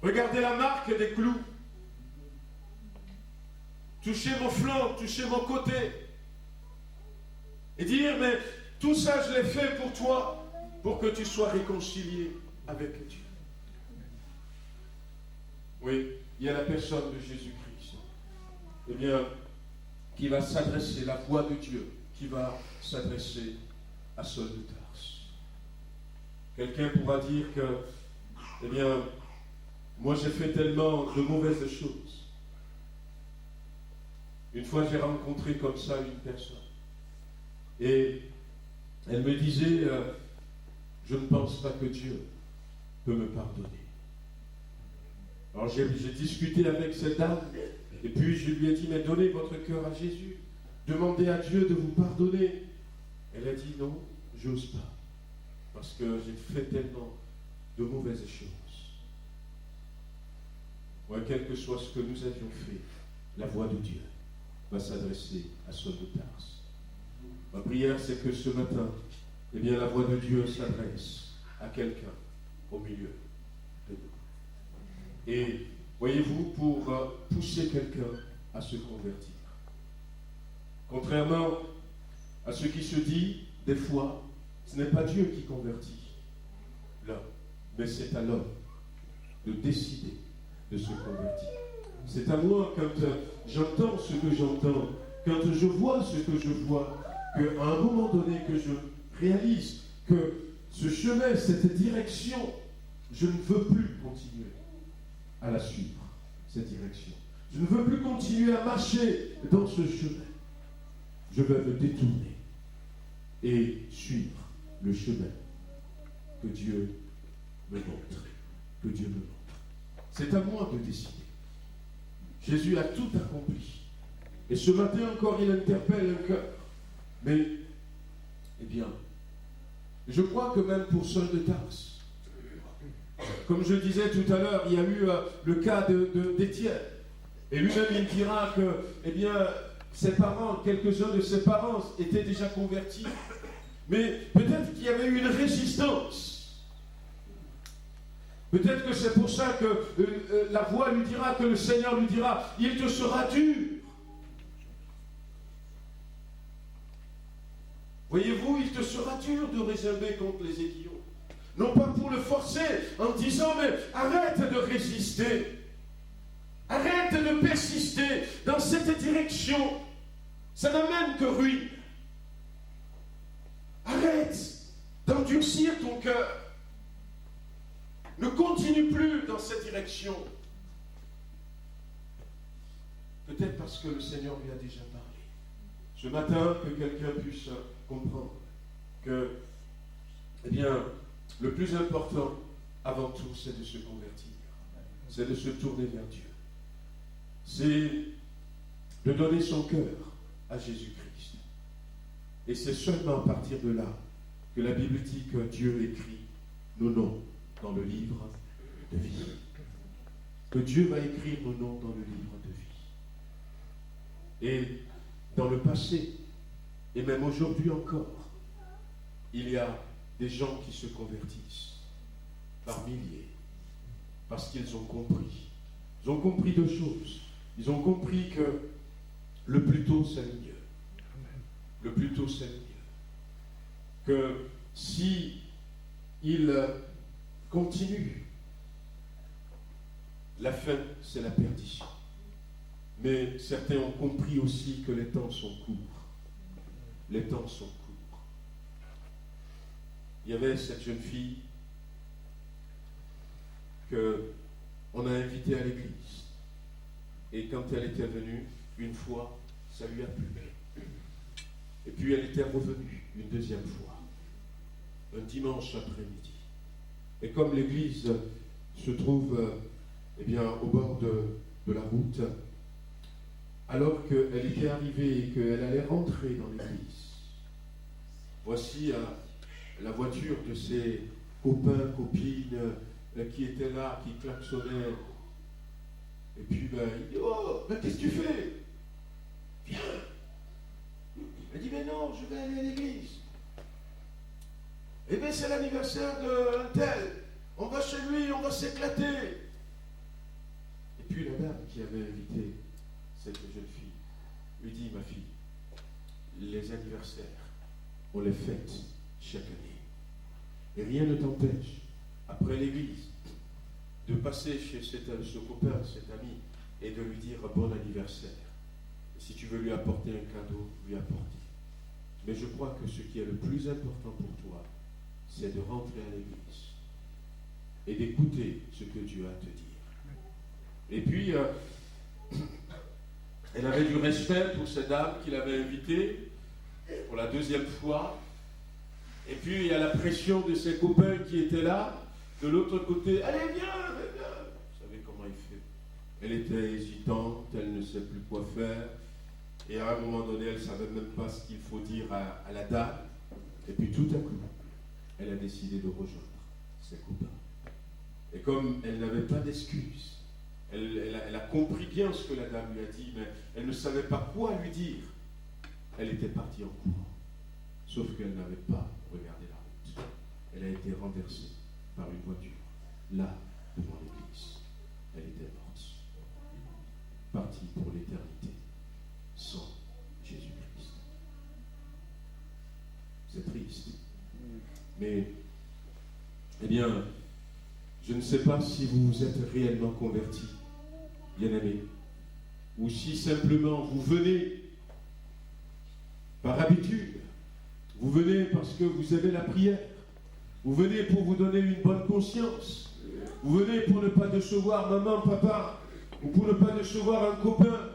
S1: Regardez la marque des clous. Touchez mon flanc, touchez mon côté. Et dire, mais tout ça je l'ai fait pour toi, pour que tu sois réconcilié avec Dieu. Oui, il y a la personne de Jésus-Christ. Eh bien, qui va s'adresser, la voix de Dieu, qui va s'adresser à Saul de Tarse. Quelqu'un pourra dire que, eh bien, moi j'ai fait tellement de mauvaises choses. Une fois j'ai rencontré comme ça une personne. Et elle me disait, je ne pense pas que Dieu peut me pardonner. Alors j'ai discuté avec cette dame, et puis je lui ai dit, mais donnez votre cœur à Jésus. Demandez à Dieu de vous pardonner. Elle a dit, non, j'ose pas. Parce que j'ai fait tellement de mauvaises choses. Ouais, quel que soit ce que nous avions fait, la voix de Dieu va s'adresser à Saul de Tarse. Ma prière, c'est que ce matin, eh bien, la voix de Dieu s'adresse à quelqu'un au milieu de nous. Et voyez-vous, pour pousser quelqu'un à se convertir. Contrairement à ce qui se dit, des fois, ce n'est pas Dieu qui convertit l'homme, mais c'est à l'homme de décider de se convertir. C'est à moi, quand j'entends ce que j'entends, quand je vois ce que je vois, qu'à un moment donné que je réalise que ce chemin, cette direction, je ne veux plus continuer à la suivre, cette direction. Je ne veux plus continuer à marcher dans ce chemin. Je vais me détourner et suivre le chemin que Dieu me montre. Que Dieu me montre. C'est à moi de décider. Jésus a tout accompli. Et ce matin encore, il interpelle un cœur. Mais, eh bien, je crois que même pour Saul de Tarse, comme je disais tout à l'heure, il y a eu le cas d'Étienne. Et lui-même, il dira que, eh bien, ses parents, quelques-uns de ses parents étaient déjà convertis. Mais peut-être qu'il y avait eu une résistance. Peut-être que c'est pour ça que la voix lui dira, que le Seigneur lui dira, il te sera dur. Voyez-vous, il te sera dur de réserver contre les aiguillons. Non pas pour le forcer en disant, mais arrête de résister. Arrête de persister dans cette direction. Ça n'amène que ruine. Arrête d'endurcir ton cœur. Ne continue plus dans cette direction. Peut-être parce que le Seigneur lui a déjà parlé. Ce matin, que quelqu'un puisse comprendre que, eh bien, le plus important, avant tout, c'est de se convertir. C'est de se tourner vers Dieu. C'est de donner son cœur à Jésus-Christ. Et c'est seulement à partir de là que la Bible dit que Dieu écrit nos noms dans le livre de vie. Que Dieu va écrire nos noms dans le livre de vie. Et dans le passé, et même aujourd'hui encore, il y a des gens qui se convertissent par milliers, parce qu'ils ont compris. Ils ont compris deux choses. Ils ont compris que le plus tôt, c'est le mieux. Le plus tôt, c'est le mieux. Que si ils continuent, la fin, c'est la perdition. Mais certains ont compris aussi que les temps sont courts. Les temps sont courts. Il y avait cette jeune fille qu'on a invitée à l'église. Et quand elle était venue, une fois, ça lui a plu. Et puis elle était revenue une deuxième fois, un dimanche après-midi. Et comme l'église se trouve eh bien, au bord de la route, alors qu'elle était arrivée et qu'elle allait rentrer dans l'église, voici la voiture de ses copains, copines qui étaient là, qui klaxonnaient. Et puis il dit, oh, mais qu'est-ce que tu fais? Viens. Elle dit, mais non, je vais aller à l'église. Eh bien, c'est l'anniversaire d'un tel. On va chez lui, on va s'éclater. Et puis la dame qui avait invité cette jeune fille lui dit, ma fille, les anniversaires, on les fête chaque année. Et rien ne t'empêche, après l'église, de passer chez ce copain, cet ami, et de lui dire bon anniversaire. Et si tu veux lui apporter un cadeau, lui apporter. Mais je crois que ce qui est le plus important pour toi, c'est de rentrer à l'église et d'écouter ce que Dieu a à te dire. Et puis, elle avait du respect pour cette dame qu'il avait invitée pour la deuxième fois. Et puis, il y a la pression de ses copains qui étaient là. De l'autre côté, allez, viens, allez, viens. Vous savez comment il fait. Elle était hésitante, elle ne sait plus quoi faire. Et à un moment donné, elle ne savait même pas ce qu'il faut dire à la dame. Et puis tout à coup, elle a décidé de rejoindre ses copains. Et comme elle n'avait pas d'excuses, elle a compris bien ce que la dame lui a dit, mais elle ne savait pas quoi lui dire. Elle était partie en courant. Sauf qu'elle n'avait pas regardé la route. Elle a été renversée par une voiture, là, devant l'église. Elle était morte. Partie pour l'éternité, sans Jésus-Christ. C'est triste. Mais, eh bien, je ne sais pas si vous vous êtes réellement convertis, bien-aimés, ou si simplement vous venez par habitude, vous venez parce que vous aimez la prière, vous venez pour vous donner une bonne conscience, vous venez pour ne pas décevoir maman, papa, ou pour ne pas décevoir un copain.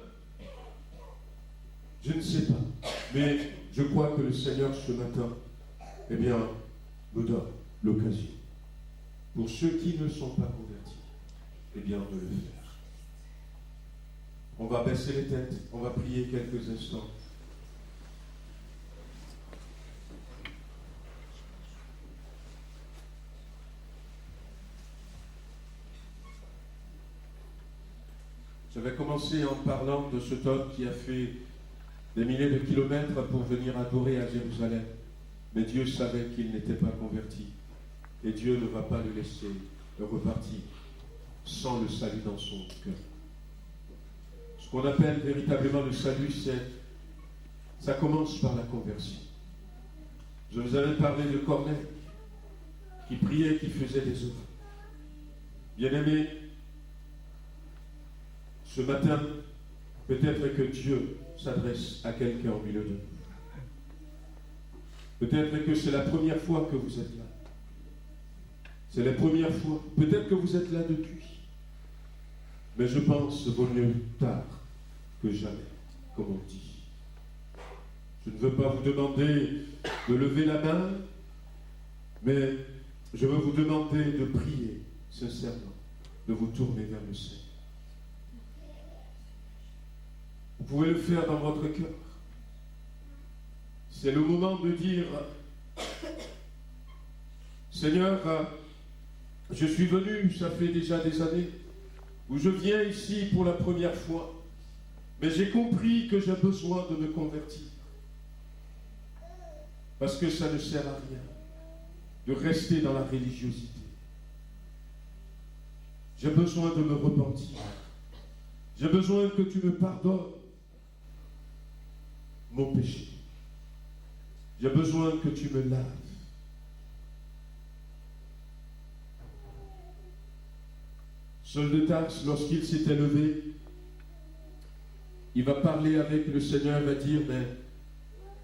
S1: Je ne sais pas, mais je crois que le Seigneur ce matin, eh bien, nous donne l'occasion, pour ceux qui ne sont pas convertis, eh bien, de le faire. On va baisser les têtes, on va prier quelques instants. Je vais commencer en parlant de cet homme qui a fait des milliers de kilomètres pour venir adorer à Jérusalem. Mais Dieu savait qu'il n'était pas converti. Et Dieu ne va pas le laisser repartir sans le salut dans son cœur. Ce qu'on appelle véritablement le salut, ça commence par la conversion. Je vous avais parlé de Corneille, qui priait, qui faisait des œuvres. Bien-aimés, ce matin, peut-être que Dieu s'adresse à quelqu'un au milieu de nous. Peut-être que c'est la première fois que vous êtes là. C'est la première fois. Peut-être que vous êtes là depuis. Mais je pense qu'il vaut mieux tard que jamais, comme on dit. Je ne veux pas vous demander de lever la main, mais je veux vous demander de prier sincèrement, de vous tourner vers le Seigneur. Vous pouvez le faire dans votre cœur. C'est le moment de dire, Seigneur, je suis venu, ça fait déjà des années, où je viens ici pour la première fois, mais j'ai compris que j'ai besoin de me convertir. Parce que ça ne sert à rien de rester dans la religiosité. J'ai besoin de me repentir. J'ai besoin que tu me pardonnes mon péché. J'ai besoin que tu me laves. Saul de Tarse, lorsqu'il s'était levé, il va parler avec le Seigneur, il va dire, mais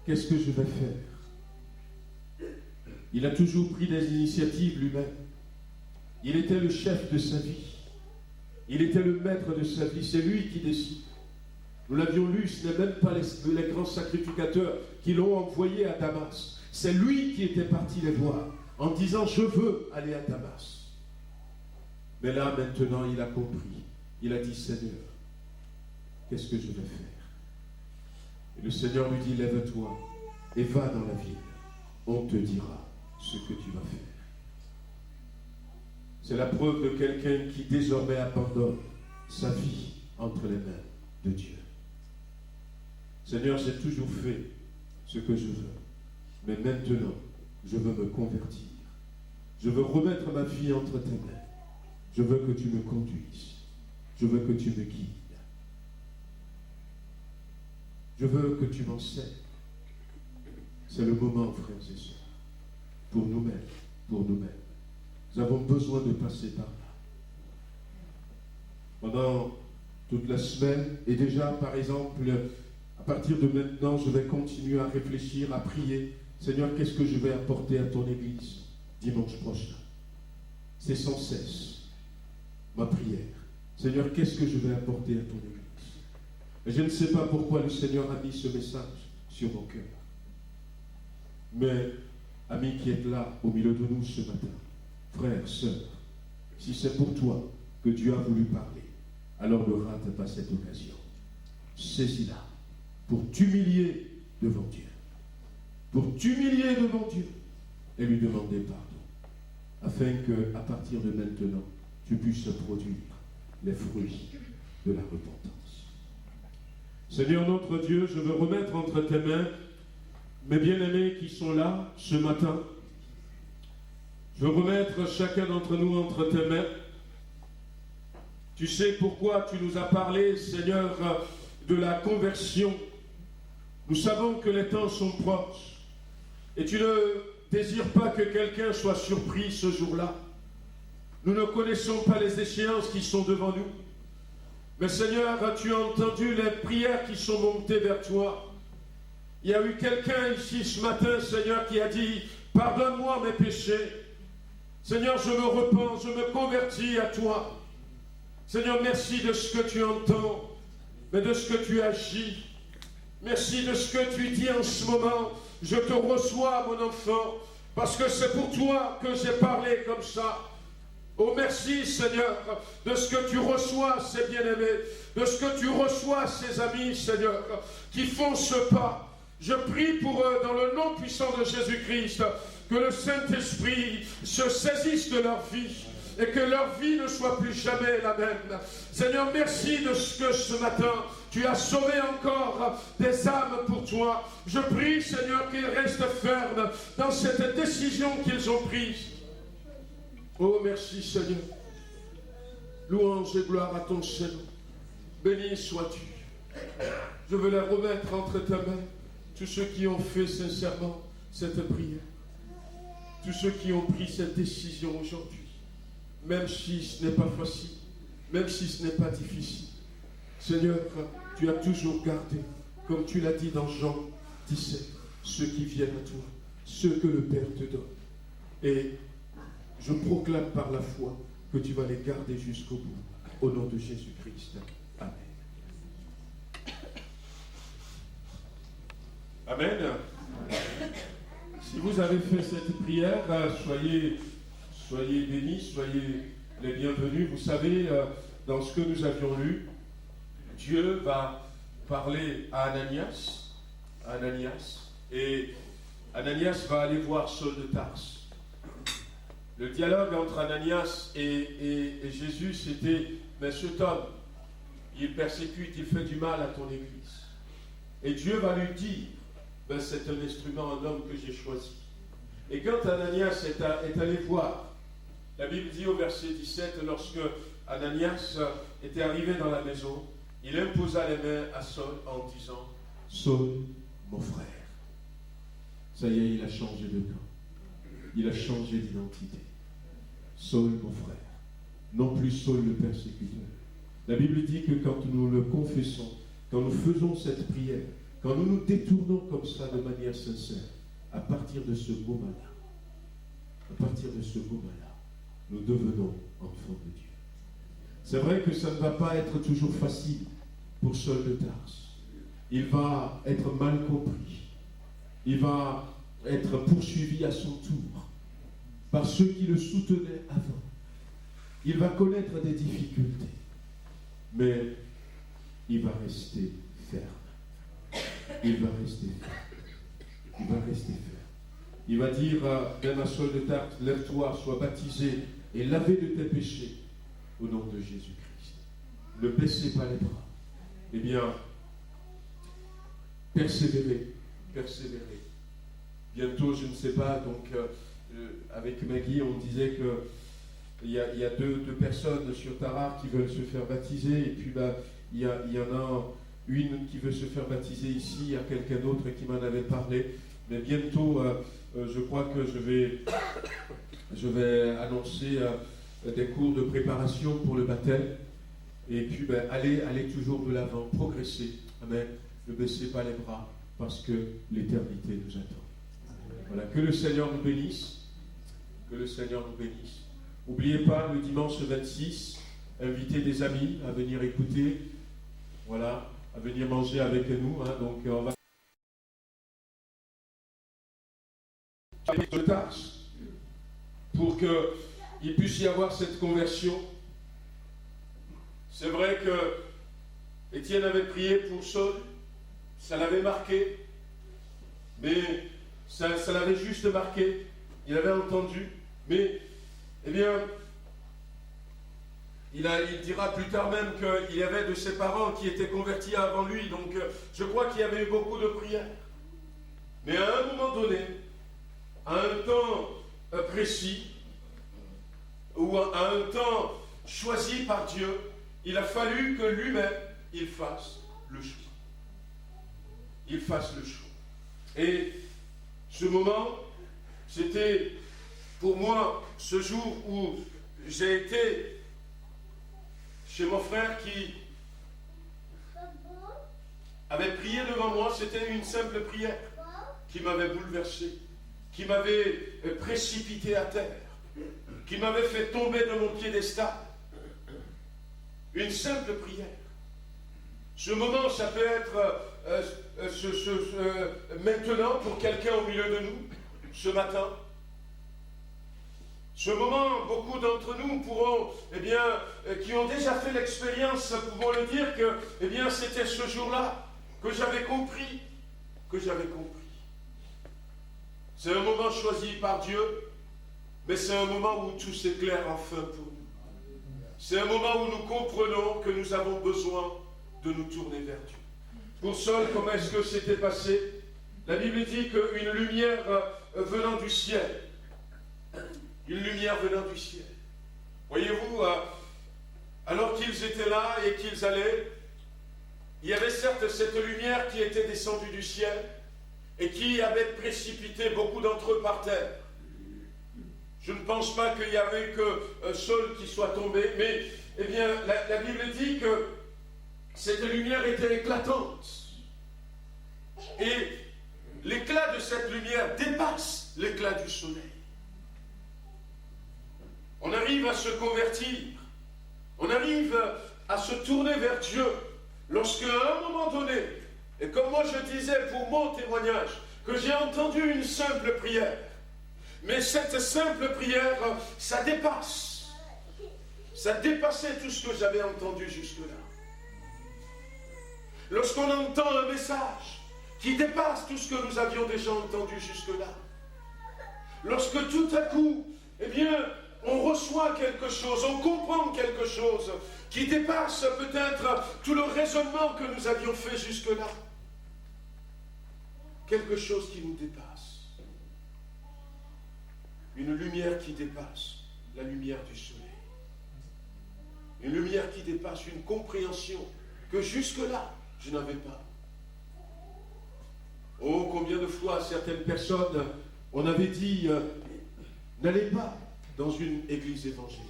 S1: qu'est-ce que je vais faire? Il a toujours pris des initiatives lui-même. Il était le chef de sa vie. Il était le maître de sa vie. C'est lui qui décide. Nous l'avions lu, ce n'est même pas les grands sacrificateurs qui l'ont envoyé à Damas. C'est lui qui était parti les voir en disant, je veux aller à Damas. Mais là, maintenant, il a compris. Il a dit, Seigneur, qu'est-ce que je vais faire? Et le Seigneur lui dit, lève-toi et va dans la ville. On te dira ce que tu vas faire. C'est la preuve de quelqu'un qui désormais abandonne sa vie entre les mains de Dieu. Seigneur, j'ai toujours fait ce que je veux, mais maintenant, je veux me convertir. Je veux remettre ma vie entre tes mains. Je veux que tu me conduises. Je veux que tu me guides. Je veux que tu m'enseignes. C'est le moment, frères et sœurs, pour nous-mêmes, pour nous-mêmes. Nous avons besoin de passer par là. Pendant toute la semaine, et déjà, par exemple, à partir de maintenant, je vais continuer à réfléchir, à prier. Seigneur, qu'est-ce que je vais apporter à ton Église dimanche prochain? C'est sans cesse ma prière. Seigneur, qu'est-ce que je vais apporter à ton Église? Et je ne sais pas pourquoi le Seigneur a mis ce message sur mon cœur. Mais, amis qui êtes là au milieu de nous ce matin, frères, sœurs, si c'est pour toi que Dieu a voulu parler, alors ne rate pas cette occasion. Saisis-la pour t'humilier devant Dieu. Pour t'humilier devant Dieu et lui demander pardon. Afin qu'à partir de maintenant, tu puisses produire les fruits de la repentance. Seigneur notre Dieu, je veux remettre entre tes mains mes bien-aimés qui sont là ce matin. Je veux remettre chacun d'entre nous entre tes mains. Tu sais pourquoi tu nous as parlé, Seigneur, de la conversion. Nous savons que les temps sont proches. Et tu ne désires pas que quelqu'un soit surpris ce jour-là. Nous ne connaissons pas les échéances qui sont devant nous. Mais Seigneur, as-tu entendu les prières qui sont montées vers toi? Il y a eu quelqu'un ici ce matin, Seigneur, qui a dit, pardonne-moi mes péchés. Seigneur, je me repens, je me convertis à toi. Seigneur, merci de ce que tu entends, mais de ce que tu agis. Merci de ce que tu dis en ce moment. Je te reçois, mon enfant, parce que c'est pour toi que j'ai parlé comme ça. Oh, merci, Seigneur, de ce que tu reçois, ces bien-aimés, de ce que tu reçois, ces amis, Seigneur, qui font ce pas. Je prie pour eux, dans le nom puissant de Jésus-Christ, que le Saint-Esprit se saisisse de leur vie et que leur vie ne soit plus jamais la même. Seigneur, merci de ce que ce matin, tu as sauvé encore des âmes pour toi. Je prie, Seigneur, qu'ils restent fermes dans cette décision qu'ils ont prise. Oh, merci, Seigneur. Louange et gloire à ton Seigneur. Béni sois-tu. Je veux les remettre entre ta main, tous ceux qui ont fait sincèrement cette prière. Tous ceux qui ont pris cette décision aujourd'hui. Même si ce n'est pas facile, même si ce n'est pas difficile. Seigneur, tu as toujours gardé comme tu l'as dit dans Jean 17, ceux qui viennent à toi, ceux que le Père te donne. Et je proclame par la foi que tu vas les garder jusqu'au bout. Au nom de Jésus-Christ. Amen. Amen. Si vous avez fait cette prière, soyez bénis, soyez les bienvenus. Vous savez, dans ce que nous avions lu, Dieu va parler à Ananias, et Ananias va aller voir Saul de Tarse. Le dialogue entre Ananias et Jésus, c'était, mais cet homme, il persécute, il fait du mal à ton Église. Et Dieu va lui dire, ben, c'est un instrument, un homme que j'ai choisi. Et quand Ananias est allé voir, la Bible dit au verset 17, lorsque Ananias était arrivé dans la maison, il imposa les mains à Saul en disant, Saul, mon frère. Ça y est, il a changé de camp. Il a changé d'identité. Saul, mon frère. Non plus Saul le persécuteur. La Bible dit que quand nous le confessons, quand nous faisons cette prière, quand nous nous détournons comme ça de manière sincère, à partir de ce moment-là, nous devenons enfants de Dieu. C'est vrai que ça ne va pas être toujours facile pour Saul de Tarse. Il va être mal compris. Il va être poursuivi à son tour par ceux qui le soutenaient avant. Il va connaître des difficultés, mais il va rester ferme. Il va rester ferme. Il va dire même à Saul de Tarse, lève-toi, sois baptisé et lavé de tes péchés au nom de Jésus-Christ. Ne baissez pas les bras. Eh bien, persévérez. Bientôt, je ne sais pas, donc avec Maggie, on disait qu'il y a deux personnes sur Tarare qui veulent se faire baptiser, et puis il y en a une qui veut se faire baptiser ici, il y a quelqu'un d'autre qui m'en avait parlé, mais bientôt, je crois que je vais annoncer des cours de préparation pour le baptême, et puis allez toujours de l'avant, progressez, amen, ne baissez pas les bras, parce que l'éternité nous attend. Voilà, que le Seigneur nous bénisse. N'oubliez pas, le dimanche 26, invitez des amis à venir écouter, voilà, à venir manger avec nous. Donc on va de Tarse pour qu'il puisse y avoir cette conversion. C'est vrai que Étienne avait prié pour Saul, ça l'avait marqué, mais ça l'avait juste marqué, il avait entendu, mais, eh bien, il dira plus tard même qu'il y avait de ses parents qui étaient convertis avant lui, donc je crois qu'il y avait eu beaucoup de prières. Mais à un moment donné, à un temps précis, ou à un temps choisi par Dieu, il a fallu que lui-même, il fasse le choix. Et ce moment, c'était pour moi ce jour où j'ai été chez mon frère qui avait prié devant moi. C'était une simple prière qui m'avait bouleversé, qui m'avait précipité à terre, qui m'avait fait tomber de mon piédestal. Une simple prière. Ce moment, ça peut être maintenant pour quelqu'un au milieu de nous, ce matin. Ce moment, beaucoup d'entre nous pourront, qui ont déjà fait l'expérience, pourront le dire que, c'était ce jour-là que j'avais compris. C'est un moment choisi par Dieu, mais c'est un moment où tout s'éclaire enfin pour nous. C'est un moment où nous comprenons que nous avons besoin de nous tourner vers Dieu. Pour Saul, comment est-ce que c'était passé? La Bible dit qu'une lumière venant du ciel. Une lumière venant du ciel. Voyez-vous, alors qu'ils étaient là et qu'ils allaient, il y avait certes cette lumière qui était descendue du ciel et qui avait précipité beaucoup d'entre eux par terre. Je ne pense pas qu'il y avait que Saul qui soit tombé, mais la Bible dit que cette lumière était éclatante. Et l'éclat de cette lumière dépasse l'éclat du soleil. On arrive à se convertir, on arrive à se tourner vers Dieu lorsque, à un moment donné, et comme moi je disais pour mon témoignage, que j'ai entendu une simple prière, mais cette simple prière, ça dépasse. Ça dépassait tout ce que j'avais entendu jusque-là. Lorsqu'on entend un message qui dépasse tout ce que nous avions déjà entendu jusque-là, lorsque tout à coup, eh bien, on reçoit quelque chose, on comprend quelque chose qui dépasse peut-être tout le raisonnement que nous avions fait jusque-là, quelque chose qui nous dépasse. Une lumière qui dépasse la lumière du soleil. Une lumière qui dépasse une compréhension que jusque-là, je n'avais pas. Oh, combien de fois certaines personnes, on avait dit, n'allez pas dans une église évangélique.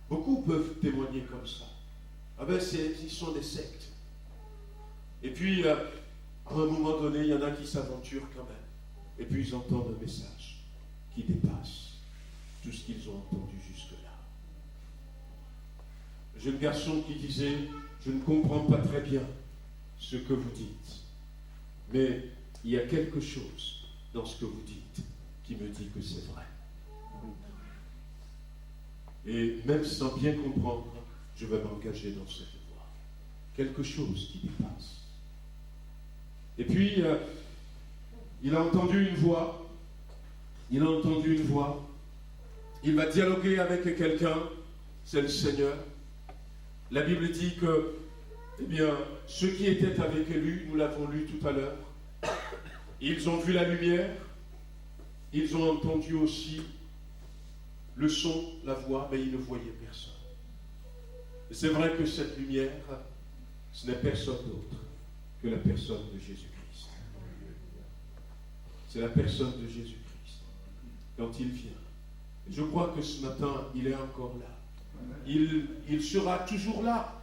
S1: Beaucoup peuvent témoigner comme ça. Ah ben, ils sont des sectes. Et puis, à un moment donné, il y en a qui s'aventurent quand même. Et puis ils entendent un message qui dépasse tout ce qu'ils ont entendu jusque-là. Un jeune garçon qui disait, je ne comprends pas très bien ce que vous dites, mais il y a quelque chose dans ce que vous dites qui me dit que c'est vrai. Et même sans bien comprendre, je vais m'engager dans cette voie. Quelque chose qui dépasse. Et puis, il a entendu une voix. Il a entendu une voix. Il va dialoguer avec quelqu'un. C'est le Seigneur. La Bible dit que, eh bien, ceux qui étaient avec lui, nous l'avons lu tout à l'heure, ils ont vu la lumière. Ils ont entendu aussi le son, la voix, mais ils ne voyaient personne. Et c'est vrai que cette lumière, ce n'est personne d'autre que la personne de Jésus-Christ. C'est la personne de Jésus-Christ. Quand il vient. Et je crois que ce matin, il est encore là. Il sera toujours là.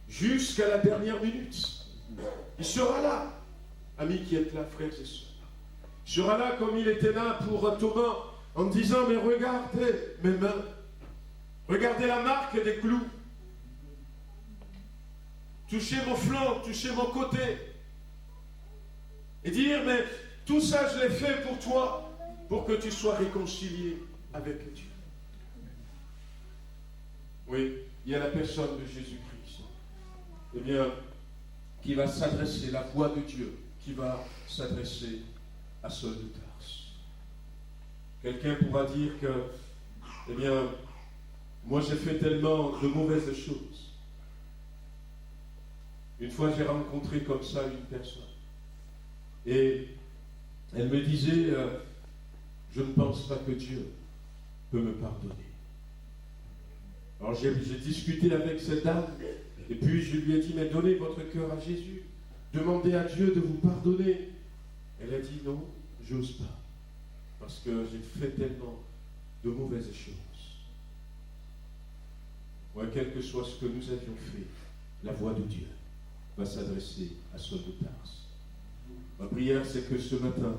S1: Jusqu'à la dernière minute. Il sera là. Amis qui êtes là, frères et sœurs. Il sera là comme il était là pour Thomas, en disant, mais regardez mes mains. Regardez la marque des clous. Touchez mon flanc, touchez mon côté. Et dire, mais tout ça, je l'ai fait pour toi, pour que tu sois réconcilié avec Dieu. Oui, il y a la personne de Jésus-Christ. Eh bien, qui va s'adresser, la voix de Dieu, qui va s'adresser à Saul de Tarse. Quelqu'un pourra dire que, eh bien, moi j'ai fait tellement de mauvaises choses. Une fois, j'ai rencontré comme ça une personne. Et elle me disait, je ne pense pas que Dieu peut me pardonner. Alors j'ai discuté avec cette dame, et puis je lui ai dit, mais donnez votre cœur à Jésus. Demandez à Dieu de vous pardonner. Elle a dit, non, j'ose pas. Parce que j'ai fait tellement de mauvaises choses. Ouais, quel que soit ce que nous avions fait, la voix de Dieu va s'adresser à Saul de Tarse. Ma prière, c'est que ce matin,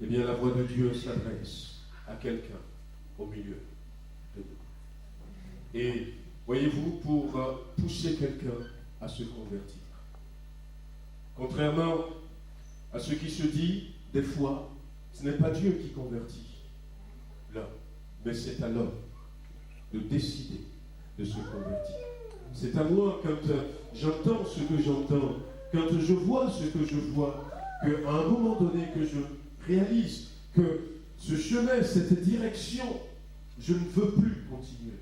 S1: eh bien, la voix de Dieu s'adresse à quelqu'un au milieu de nous. Et voyez-vous, pour pousser quelqu'un à se convertir. Contrairement à ce qui se dit, des fois, ce n'est pas Dieu qui convertit l'homme, mais c'est à l'homme de décider de se convertir. C'est à moi, quand j'entends ce que j'entends, quand je vois ce que je vois, qu'à un moment donné que je réalise que ce chemin, cette direction, je ne veux plus continuer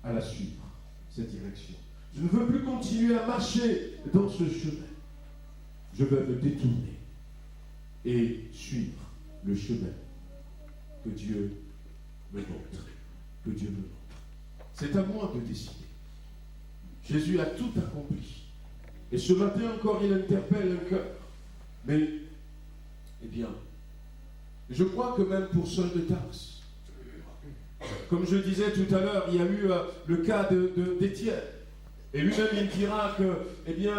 S1: à la suivre, cette direction. Je ne veux plus continuer à marcher dans ce chemin. Je vais me détourner et suivre le chemin que Dieu me montre. Que Dieu me montre. C'est à moi de décider. Jésus a tout accompli. Et ce matin encore, il interpelle un cœur. Mais, eh bien, je crois que même pour Saul de Tarse, comme je disais tout à l'heure, il y a eu le cas d'Étienne. Et lui-même, il dira que, eh bien,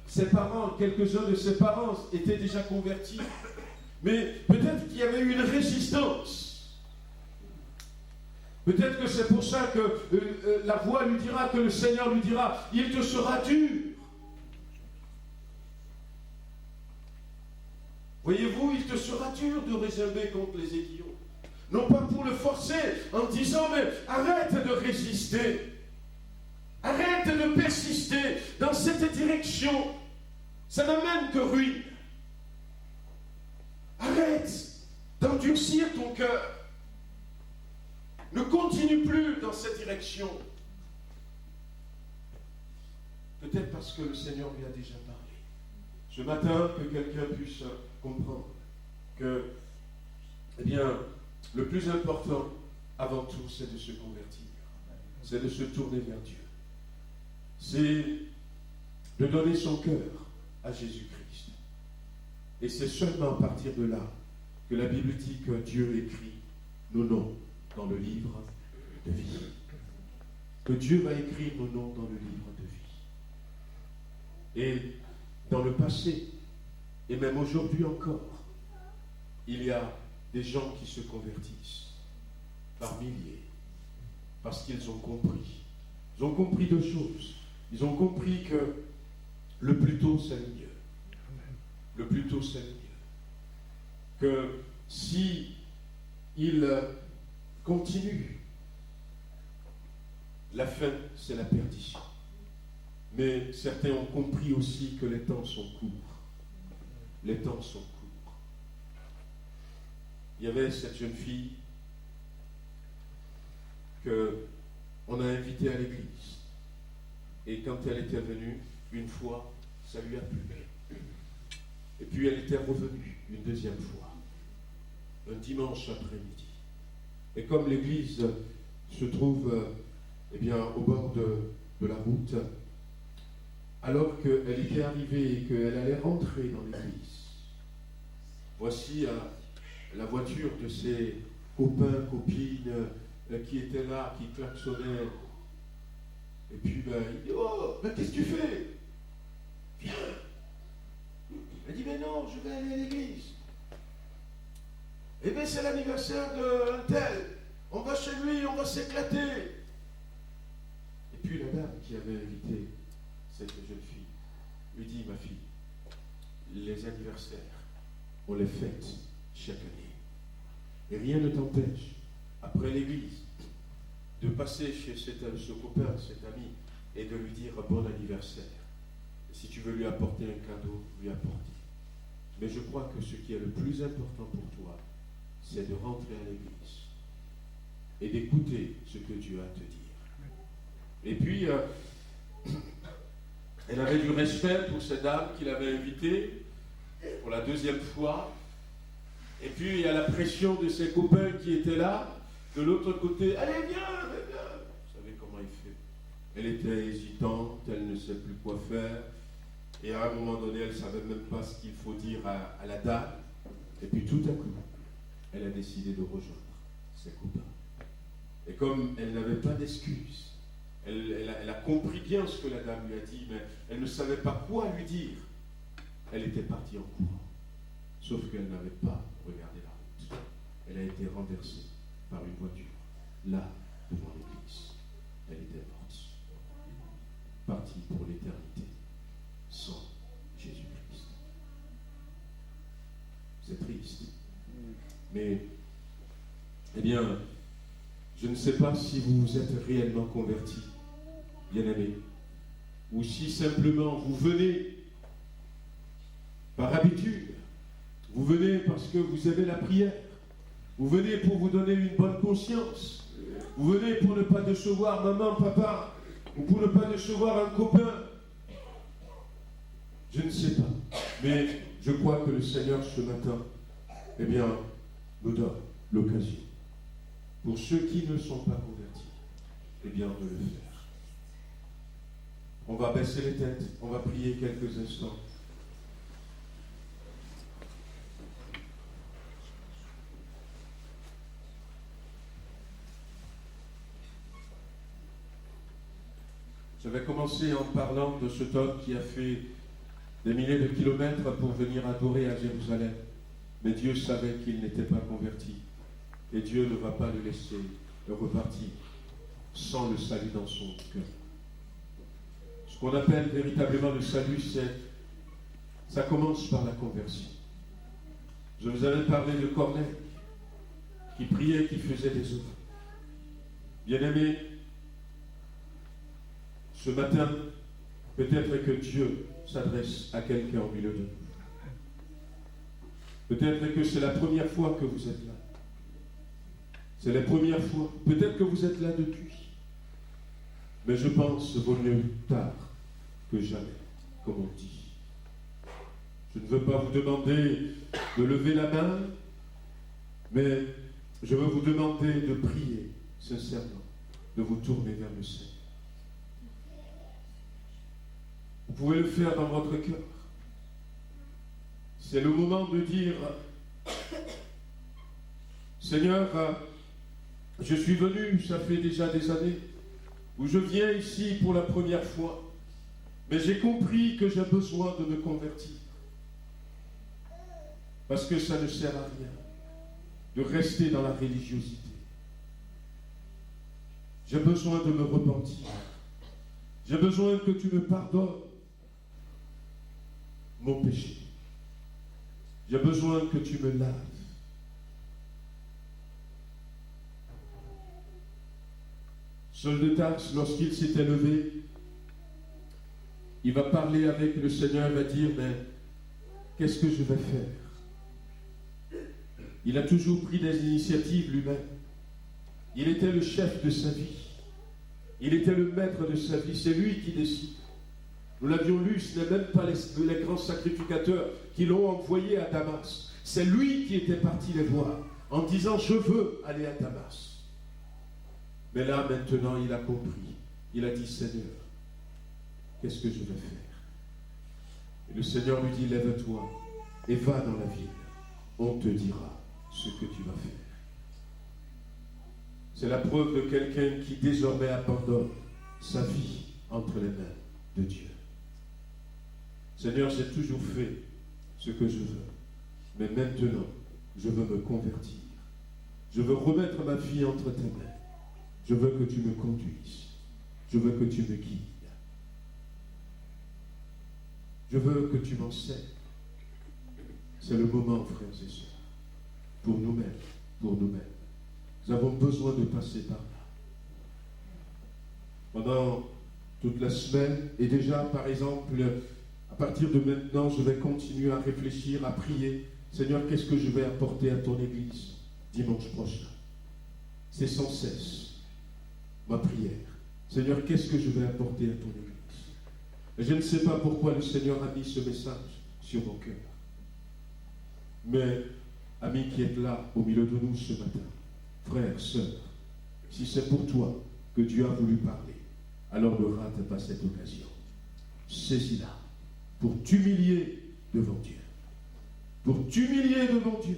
S1: ses parents, quelques-uns de ses parents étaient déjà convertis. Mais peut-être qu'il y avait eu une résistance. Peut-être que c'est pour ça que la voix lui dira, que le Seigneur lui dira, il te sera dur. Voyez-vous, il te sera dur de réserver contre les aiguillons. Non pas pour le forcer, en disant, mais arrête de résister. Arrête de persister dans cette direction. Ça n'amène que ruine. Arrête d'endurcir ton cœur. Ne continue plus dans cette direction. Peut-être parce que le Seigneur lui a déjà parlé. Ce matin, que quelqu'un puisse comprendre que, eh bien, le plus important, avant tout, c'est de se convertir. C'est de se tourner vers Dieu. C'est de donner son cœur à Jésus-Christ. Et c'est seulement à partir de là que la Bible dit que Dieu écrit nos noms dans le livre de vie. Que Dieu va écrire nos noms dans le livre de vie. Et dans le passé, et même aujourd'hui encore, il y a des gens qui se convertissent par milliers, parce qu'ils ont compris. Ils ont compris deux choses. Ils ont compris que le plus tôt, c'est le mieux. Le plus tôt, c'est le mieux. Que si ils continuent, la fin, c'est la perdition. Mais certains ont compris aussi que les temps sont courts. Les temps sont courts. Il y avait cette jeune fille qu'on a invitée à l'église. Et quand elle était venue, une fois, ça lui a plu. Et puis elle était revenue une deuxième fois, un dimanche après-midi. Et comme l'église se trouve eh bien, au bord de la route, alors qu'elle était arrivée et qu'elle allait rentrer dans l'église, voici la voiture de ses copains, copines qui étaient là, qui klaxonnaient. Et puis il dit, oh, mais qu'est-ce que tu fais? Viens. Elle dit, mais non, je vais aller à l'église. Eh bien, c'est l'anniversaire d'un tel. On va chez lui, on va s'éclater. Et puis la dame qui avait invité cette jeune fille lui dit, ma fille, les anniversaires, on les fête chaque année. Et rien ne t'empêche, après l'église, de passer chez ce copain, cet ami, et de lui dire bon anniversaire. Et si tu veux lui apporter un cadeau, lui apporter. Mais je crois que ce qui est le plus important pour toi, c'est de rentrer à l'église et d'écouter ce que Dieu a à te dire. Et puis, elle avait du respect pour cette dame qui l'avait invitée pour la deuxième fois. Et puis, il y a la pression de ses copains qui étaient là. De l'autre côté, allez, viens, allez, viens. Vous savez comment il fait. Elle était hésitante, elle ne sait plus quoi faire. Et à un moment donné, elle ne savait même pas ce qu'il faut dire à la dame. Et puis tout à coup, elle a décidé de rejoindre ses copains. Et comme elle n'avait pas d'excuses, elle a compris bien ce que la dame lui a dit, mais elle ne savait pas quoi lui dire. Elle était partie en courant. Sauf qu'elle n'avait pas regardé la route. Elle a été renversée par une voiture, là, devant l'église. Elle était morte. Partie pour l'éternité, sans Jésus-Christ. C'est triste. Mais, eh bien, je ne sais pas si vous vous êtes réellement convertis, bien-aimés, ou si simplement vous venez par habitude, vous venez parce que vous aimez la prière, vous venez pour vous donner une bonne conscience, vous venez pour ne pas décevoir maman, papa, ou pour ne pas décevoir un copain. Je ne sais pas, mais je crois que le Seigneur ce matin, eh bien, nous donne l'occasion, pour ceux qui ne sont pas convertis, eh bien, de le faire. On va baisser les têtes, on va prier quelques instants. Je vais commencer en parlant de cet homme qui a fait des milliers de kilomètres pour venir adorer à Jérusalem. Mais Dieu savait qu'il n'était pas converti. Et Dieu ne va pas le laisser repartir sans le salut dans son cœur. Ce qu'on appelle véritablement le salut, ça commence par la conversion. Je vous avais parlé de Corneille, qui priait, qui faisait des œuvres. Bien-aimés, ce matin, peut-être que Dieu s'adresse à quelqu'un au milieu de nous. Peut-être que c'est la première fois que vous êtes là. C'est la première fois. Peut-être que vous êtes là depuis. Mais je pense vaut mieux tard que jamais, comme on dit. Je ne veux pas vous demander de lever la main, mais je veux vous demander de prier sincèrement, de vous tourner vers le Seigneur. Vous pouvez le faire dans votre cœur. C'est le moment de dire, Seigneur, je suis venu, ça fait déjà des années, où je viens ici pour la première fois, mais j'ai compris que j'ai besoin de me convertir. Parce que ça ne sert à rien de rester dans la religiosité. J'ai besoin de me repentir. J'ai besoin que tu me pardonnes mon péché. J'ai besoin que tu me laves. Saul de Tarse, lorsqu'il s'était levé, il va parler avec le Seigneur, il va dire, mais qu'est-ce que je vais faire? Il a toujours pris des initiatives lui-même. Il était le chef de sa vie. Il était le maître de sa vie. C'est lui qui décide. Nous l'avions lu, ce n'est même pas les grands sacrificateurs qui l'ont envoyé à Damas. C'est lui qui était parti les voir en disant, je veux aller à Damas. Mais là, maintenant, il a compris. Il a dit, Seigneur, qu'est-ce que je vais faire? Et le Seigneur lui dit, lève-toi et va dans la ville. On te dira ce que tu vas faire. C'est la preuve de quelqu'un qui désormais abandonne sa vie entre les mains de Dieu. Seigneur, j'ai toujours fait ce que je veux, mais maintenant, je veux me convertir. Je veux remettre ma vie entre tes mains. Je veux que tu me conduises. Je veux que tu me guides. Je veux que tu m'enseignes. C'est le moment, frères et sœurs, pour nous-mêmes, Nous avons besoin de passer par là. Pendant toute la semaine, et déjà, par exemple, à partir de maintenant, je vais continuer à réfléchir, à prier. Seigneur, qu'est-ce que je vais apporter à ton Église dimanche prochain? C'est sans cesse ma prière. Seigneur, qu'est-ce que je vais apporter à ton Église? Et je ne sais pas pourquoi le Seigneur a mis ce message sur mon cœur. Mais, amis qui êtes là, au milieu de nous ce matin, frères, sœurs, si c'est pour toi que Dieu a voulu parler, alors ne rate pas cette occasion. Saisis-la pour t'humilier devant Dieu. Pour t'humilier devant Dieu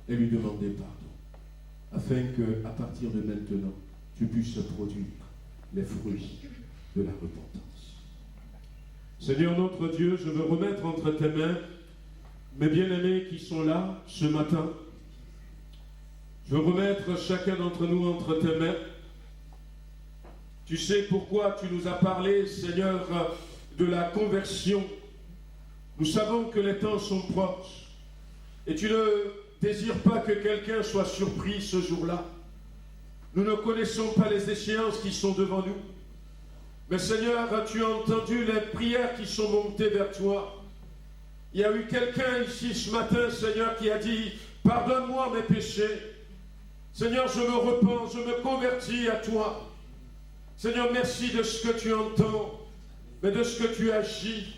S1: et lui demander pardon. Afin que, à partir de maintenant, tu puisses produire les fruits de la repentance. Seigneur notre Dieu, je veux remettre entre tes mains mes bien-aimés qui sont là ce matin. Je veux remettre chacun d'entre nous entre tes mains. Tu sais pourquoi tu nous as parlé, Seigneur, de la conversion. Nous savons que les temps sont proches. Et tu ne désires pas que quelqu'un soit surpris ce jour-là. Nous ne connaissons pas les échéances qui sont devant nous. Mais Seigneur, as-tu entendu les prières qui sont montées vers toi? Il y a eu quelqu'un ici ce matin, Seigneur, qui a dit, pardonne-moi mes péchés. Seigneur, je me repens, je me convertis à toi. Seigneur, merci de ce que tu entends, mais de ce que tu agis.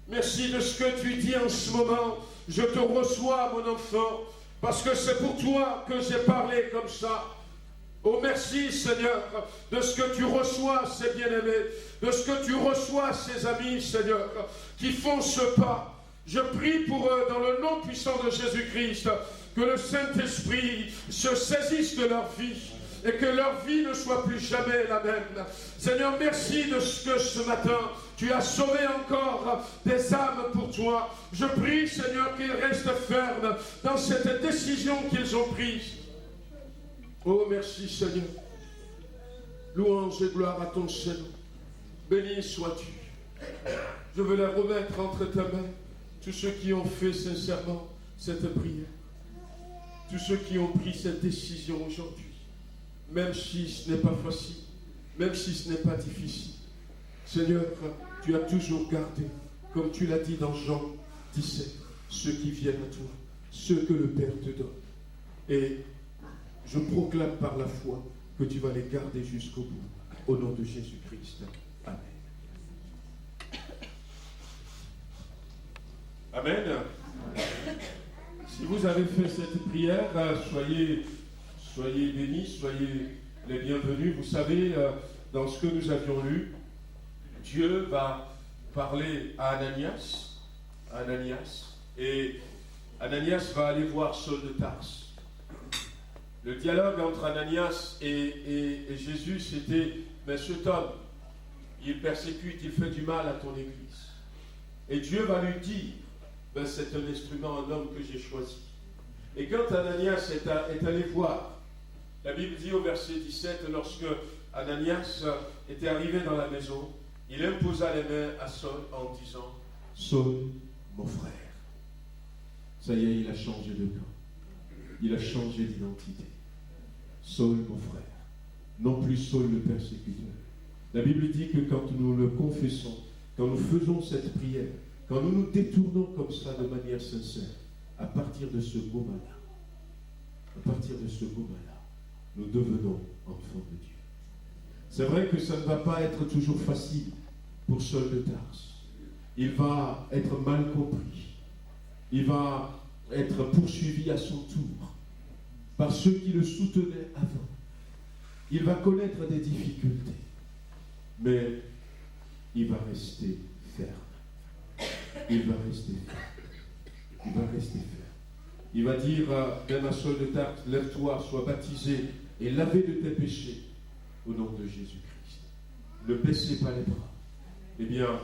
S1: Merci de ce que tu dis en ce moment. Je te reçois, mon enfant, parce que c'est pour toi que j'ai parlé comme ça. Oh, merci, Seigneur, de ce que tu reçois, ces bien-aimés, de ce que tu reçois, ces amis, Seigneur, qui font ce pas. Je prie pour eux, dans le nom puissant de Jésus-Christ, que le Saint-Esprit se saisisse de leur vie, et que leur vie ne soit plus jamais la même. Seigneur, merci de ce que ce matin, tu as sauvé encore des âmes pour toi. Je prie, Seigneur, qu'ils restent fermes dans cette décision qu'ils ont prise. Oh, merci, Seigneur. Louange et gloire à ton Seigneur. Béni sois-tu. Je veux la remettre entre ta main, tous ceux qui ont fait sincèrement cette prière, tous ceux qui ont pris cette décision aujourd'hui, même si ce n'est pas facile, même si ce n'est pas difficile. Seigneur, tu as toujours gardé, comme tu l'as dit dans Jean 17, ceux qui viennent à toi, ceux que le Père te donne. Et je proclame par la foi que tu vas les garder jusqu'au bout, au nom de Jésus-Christ. Amen. Amen. Si vous avez fait cette prière, soyez bénis, soyez les bienvenus. Vous savez, dans ce que nous avions lu, Dieu va parler à Ananias, et Ananias va aller voir Saul de Tarse. Le dialogue entre Ananias et Jésus, c'était « Mais cet homme, il persécute, il fait du mal à ton Église. » Et Dieu va lui dire « C'est un instrument, un homme que j'ai choisi. » Et quand Ananias est allé voir, la Bible dit au verset 17, lorsque Ananias était arrivé dans la maison, il imposa les mains à Saul en disant « Saul, mon frère. » Ça y est, il a changé de camp. Il a changé d'identité. Saul, mon frère. Non plus Saul le persécuteur. La Bible dit que quand nous le confessons, quand nous faisons cette prière, quand nous nous détournons comme ça de manière sincère, à partir de ce moment-là, nous devenons enfants de Dieu. C'est vrai que ça ne va pas être toujours facile pour Saul de Tarse. Il va être mal compris. Il va être poursuivi à son tour par ceux qui le soutenaient avant. Il va connaître des difficultés, mais il va rester ferme. Il va rester ferme. Il va dire même à Saul de Tarse, lève-toi, sois baptisé et lavé de tes péchés au nom de Jésus-Christ. Ne baissez pas les bras. Eh bien,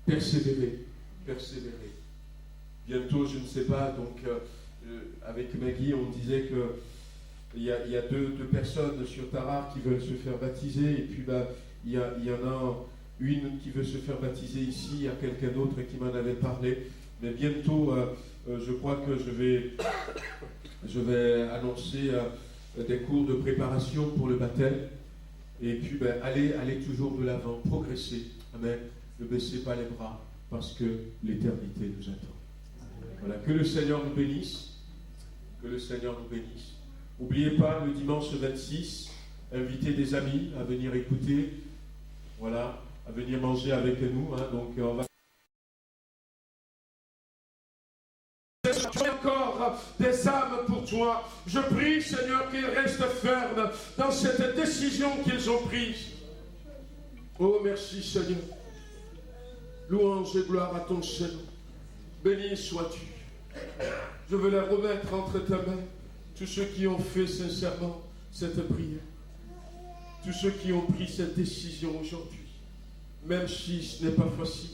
S1: persévérez. Bientôt, je ne sais pas, donc avec Maggie, on disait qu'il y a deux personnes sur Tarare qui veulent se faire baptiser, et puis il y en a une qui veut se faire baptiser ici, il y a quelqu'un d'autre qui m'en avait parlé, mais bientôt, je crois que je vais annoncer des cours de préparation pour le baptême, et puis allez toujours de l'avant, progressez, amen, ne baissez pas les bras, parce que l'éternité nous attend. Voilà, que le Seigneur nous bénisse. N'oubliez pas, le dimanche 26, invitez des amis à venir écouter, voilà, à venir manger avec nous. Donc on va encore des âmes pour toi. Je prie, Seigneur, qu'ils restent fermes dans cette décision qu'ils ont prise. Oh, merci, Seigneur. Louange et gloire à ton Seigneur. Béni sois-tu. Je veux la remettre entre ta main, tous ceux qui ont fait sincèrement cette prière, tous ceux qui ont pris cette décision aujourd'hui, même si ce n'est pas facile,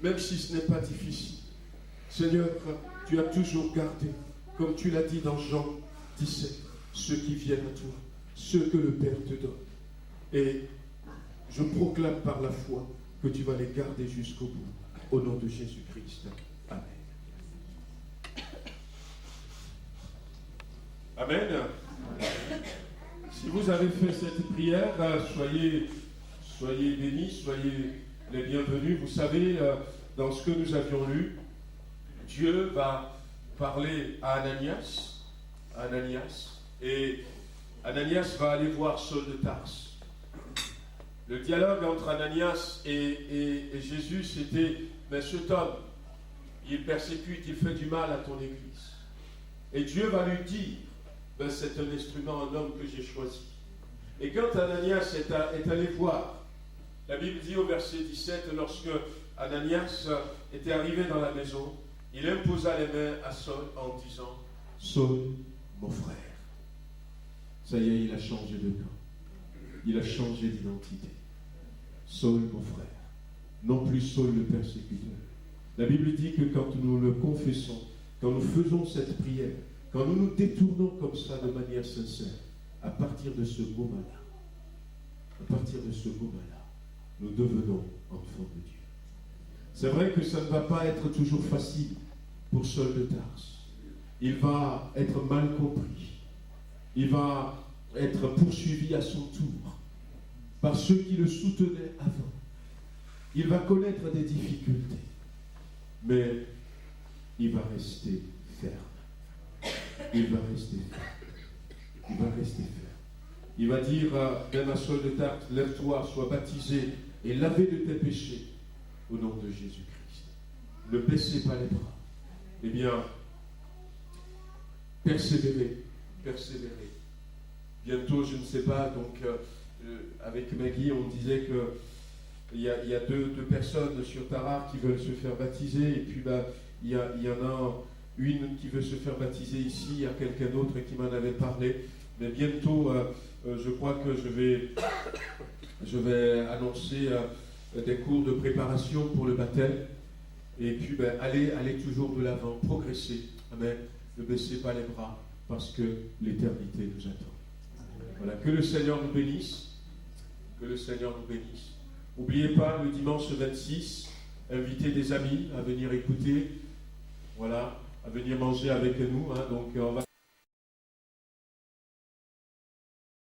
S1: même si ce n'est pas difficile. Seigneur, tu as toujours gardé, comme tu l'as dit dans Jean 17, ceux qui viennent à toi, ceux que le Père te donne. Et je proclame par la foi que tu vas les garder jusqu'au bout, au nom de Jésus-Christ. Amen. Amen. Si vous avez fait cette prière, soyez bénis, soyez les bienvenus. Vous savez, dans ce que nous avions lu, Dieu va parler à Ananias, et Ananias va aller voir Saul de Tarse. Le dialogue entre Ananias et Jésus, c'était « Mais cet homme, il persécute, il fait du mal à ton Église. » Et Dieu va lui dire « C'est un instrument, un homme que j'ai choisi. » Et quand Ananias est allé voir, la Bible dit au verset 17, lorsque Ananias était arrivé dans la maison, il imposa les mains à Saul en disant « Saul, mon frère. » Ça y est, il a changé de camp. Il a changé d'identité. Saul, mon frère, non plus Saul le persécuteur. La Bible dit que quand nous le confessons, quand nous faisons cette prière, quand nous nous détournons comme ça de manière sincère, à partir de ce moment-là, nous devenons enfants de Dieu. C'est vrai que ça ne va pas être toujours facile pour Saul de Tarse. Il va être mal compris. Il va être poursuivi à son tour par ceux qui le soutenaient avant. Il va connaître des difficultés, mais il va rester ferme. Il va rester ferme. Il va dire même à Saul de Tarse, lève-toi, sois baptisé et lavé de tes péchés au nom de Jésus-Christ. Ne baissez pas les bras. Eh bien, persévérez. Bientôt, je ne sais pas, donc avec Maggie, on disait qu'il y a deux personnes sur Tarare qui veulent se faire baptiser, et puis il y en a une qui veut se faire baptiser ici, il y a quelqu'un d'autre qui m'en avait parlé, mais bientôt, je crois que je vais annoncer des cours de préparation pour le baptême, et puis allez toujours de l'avant, progressez, amen, ne baissez pas les bras, parce que l'éternité nous attend. Voilà, que le Seigneur nous bénisse. N'oubliez pas, le dimanche 26, invitez des amis à venir écouter, voilà, à venir manger avec nous. Donc on va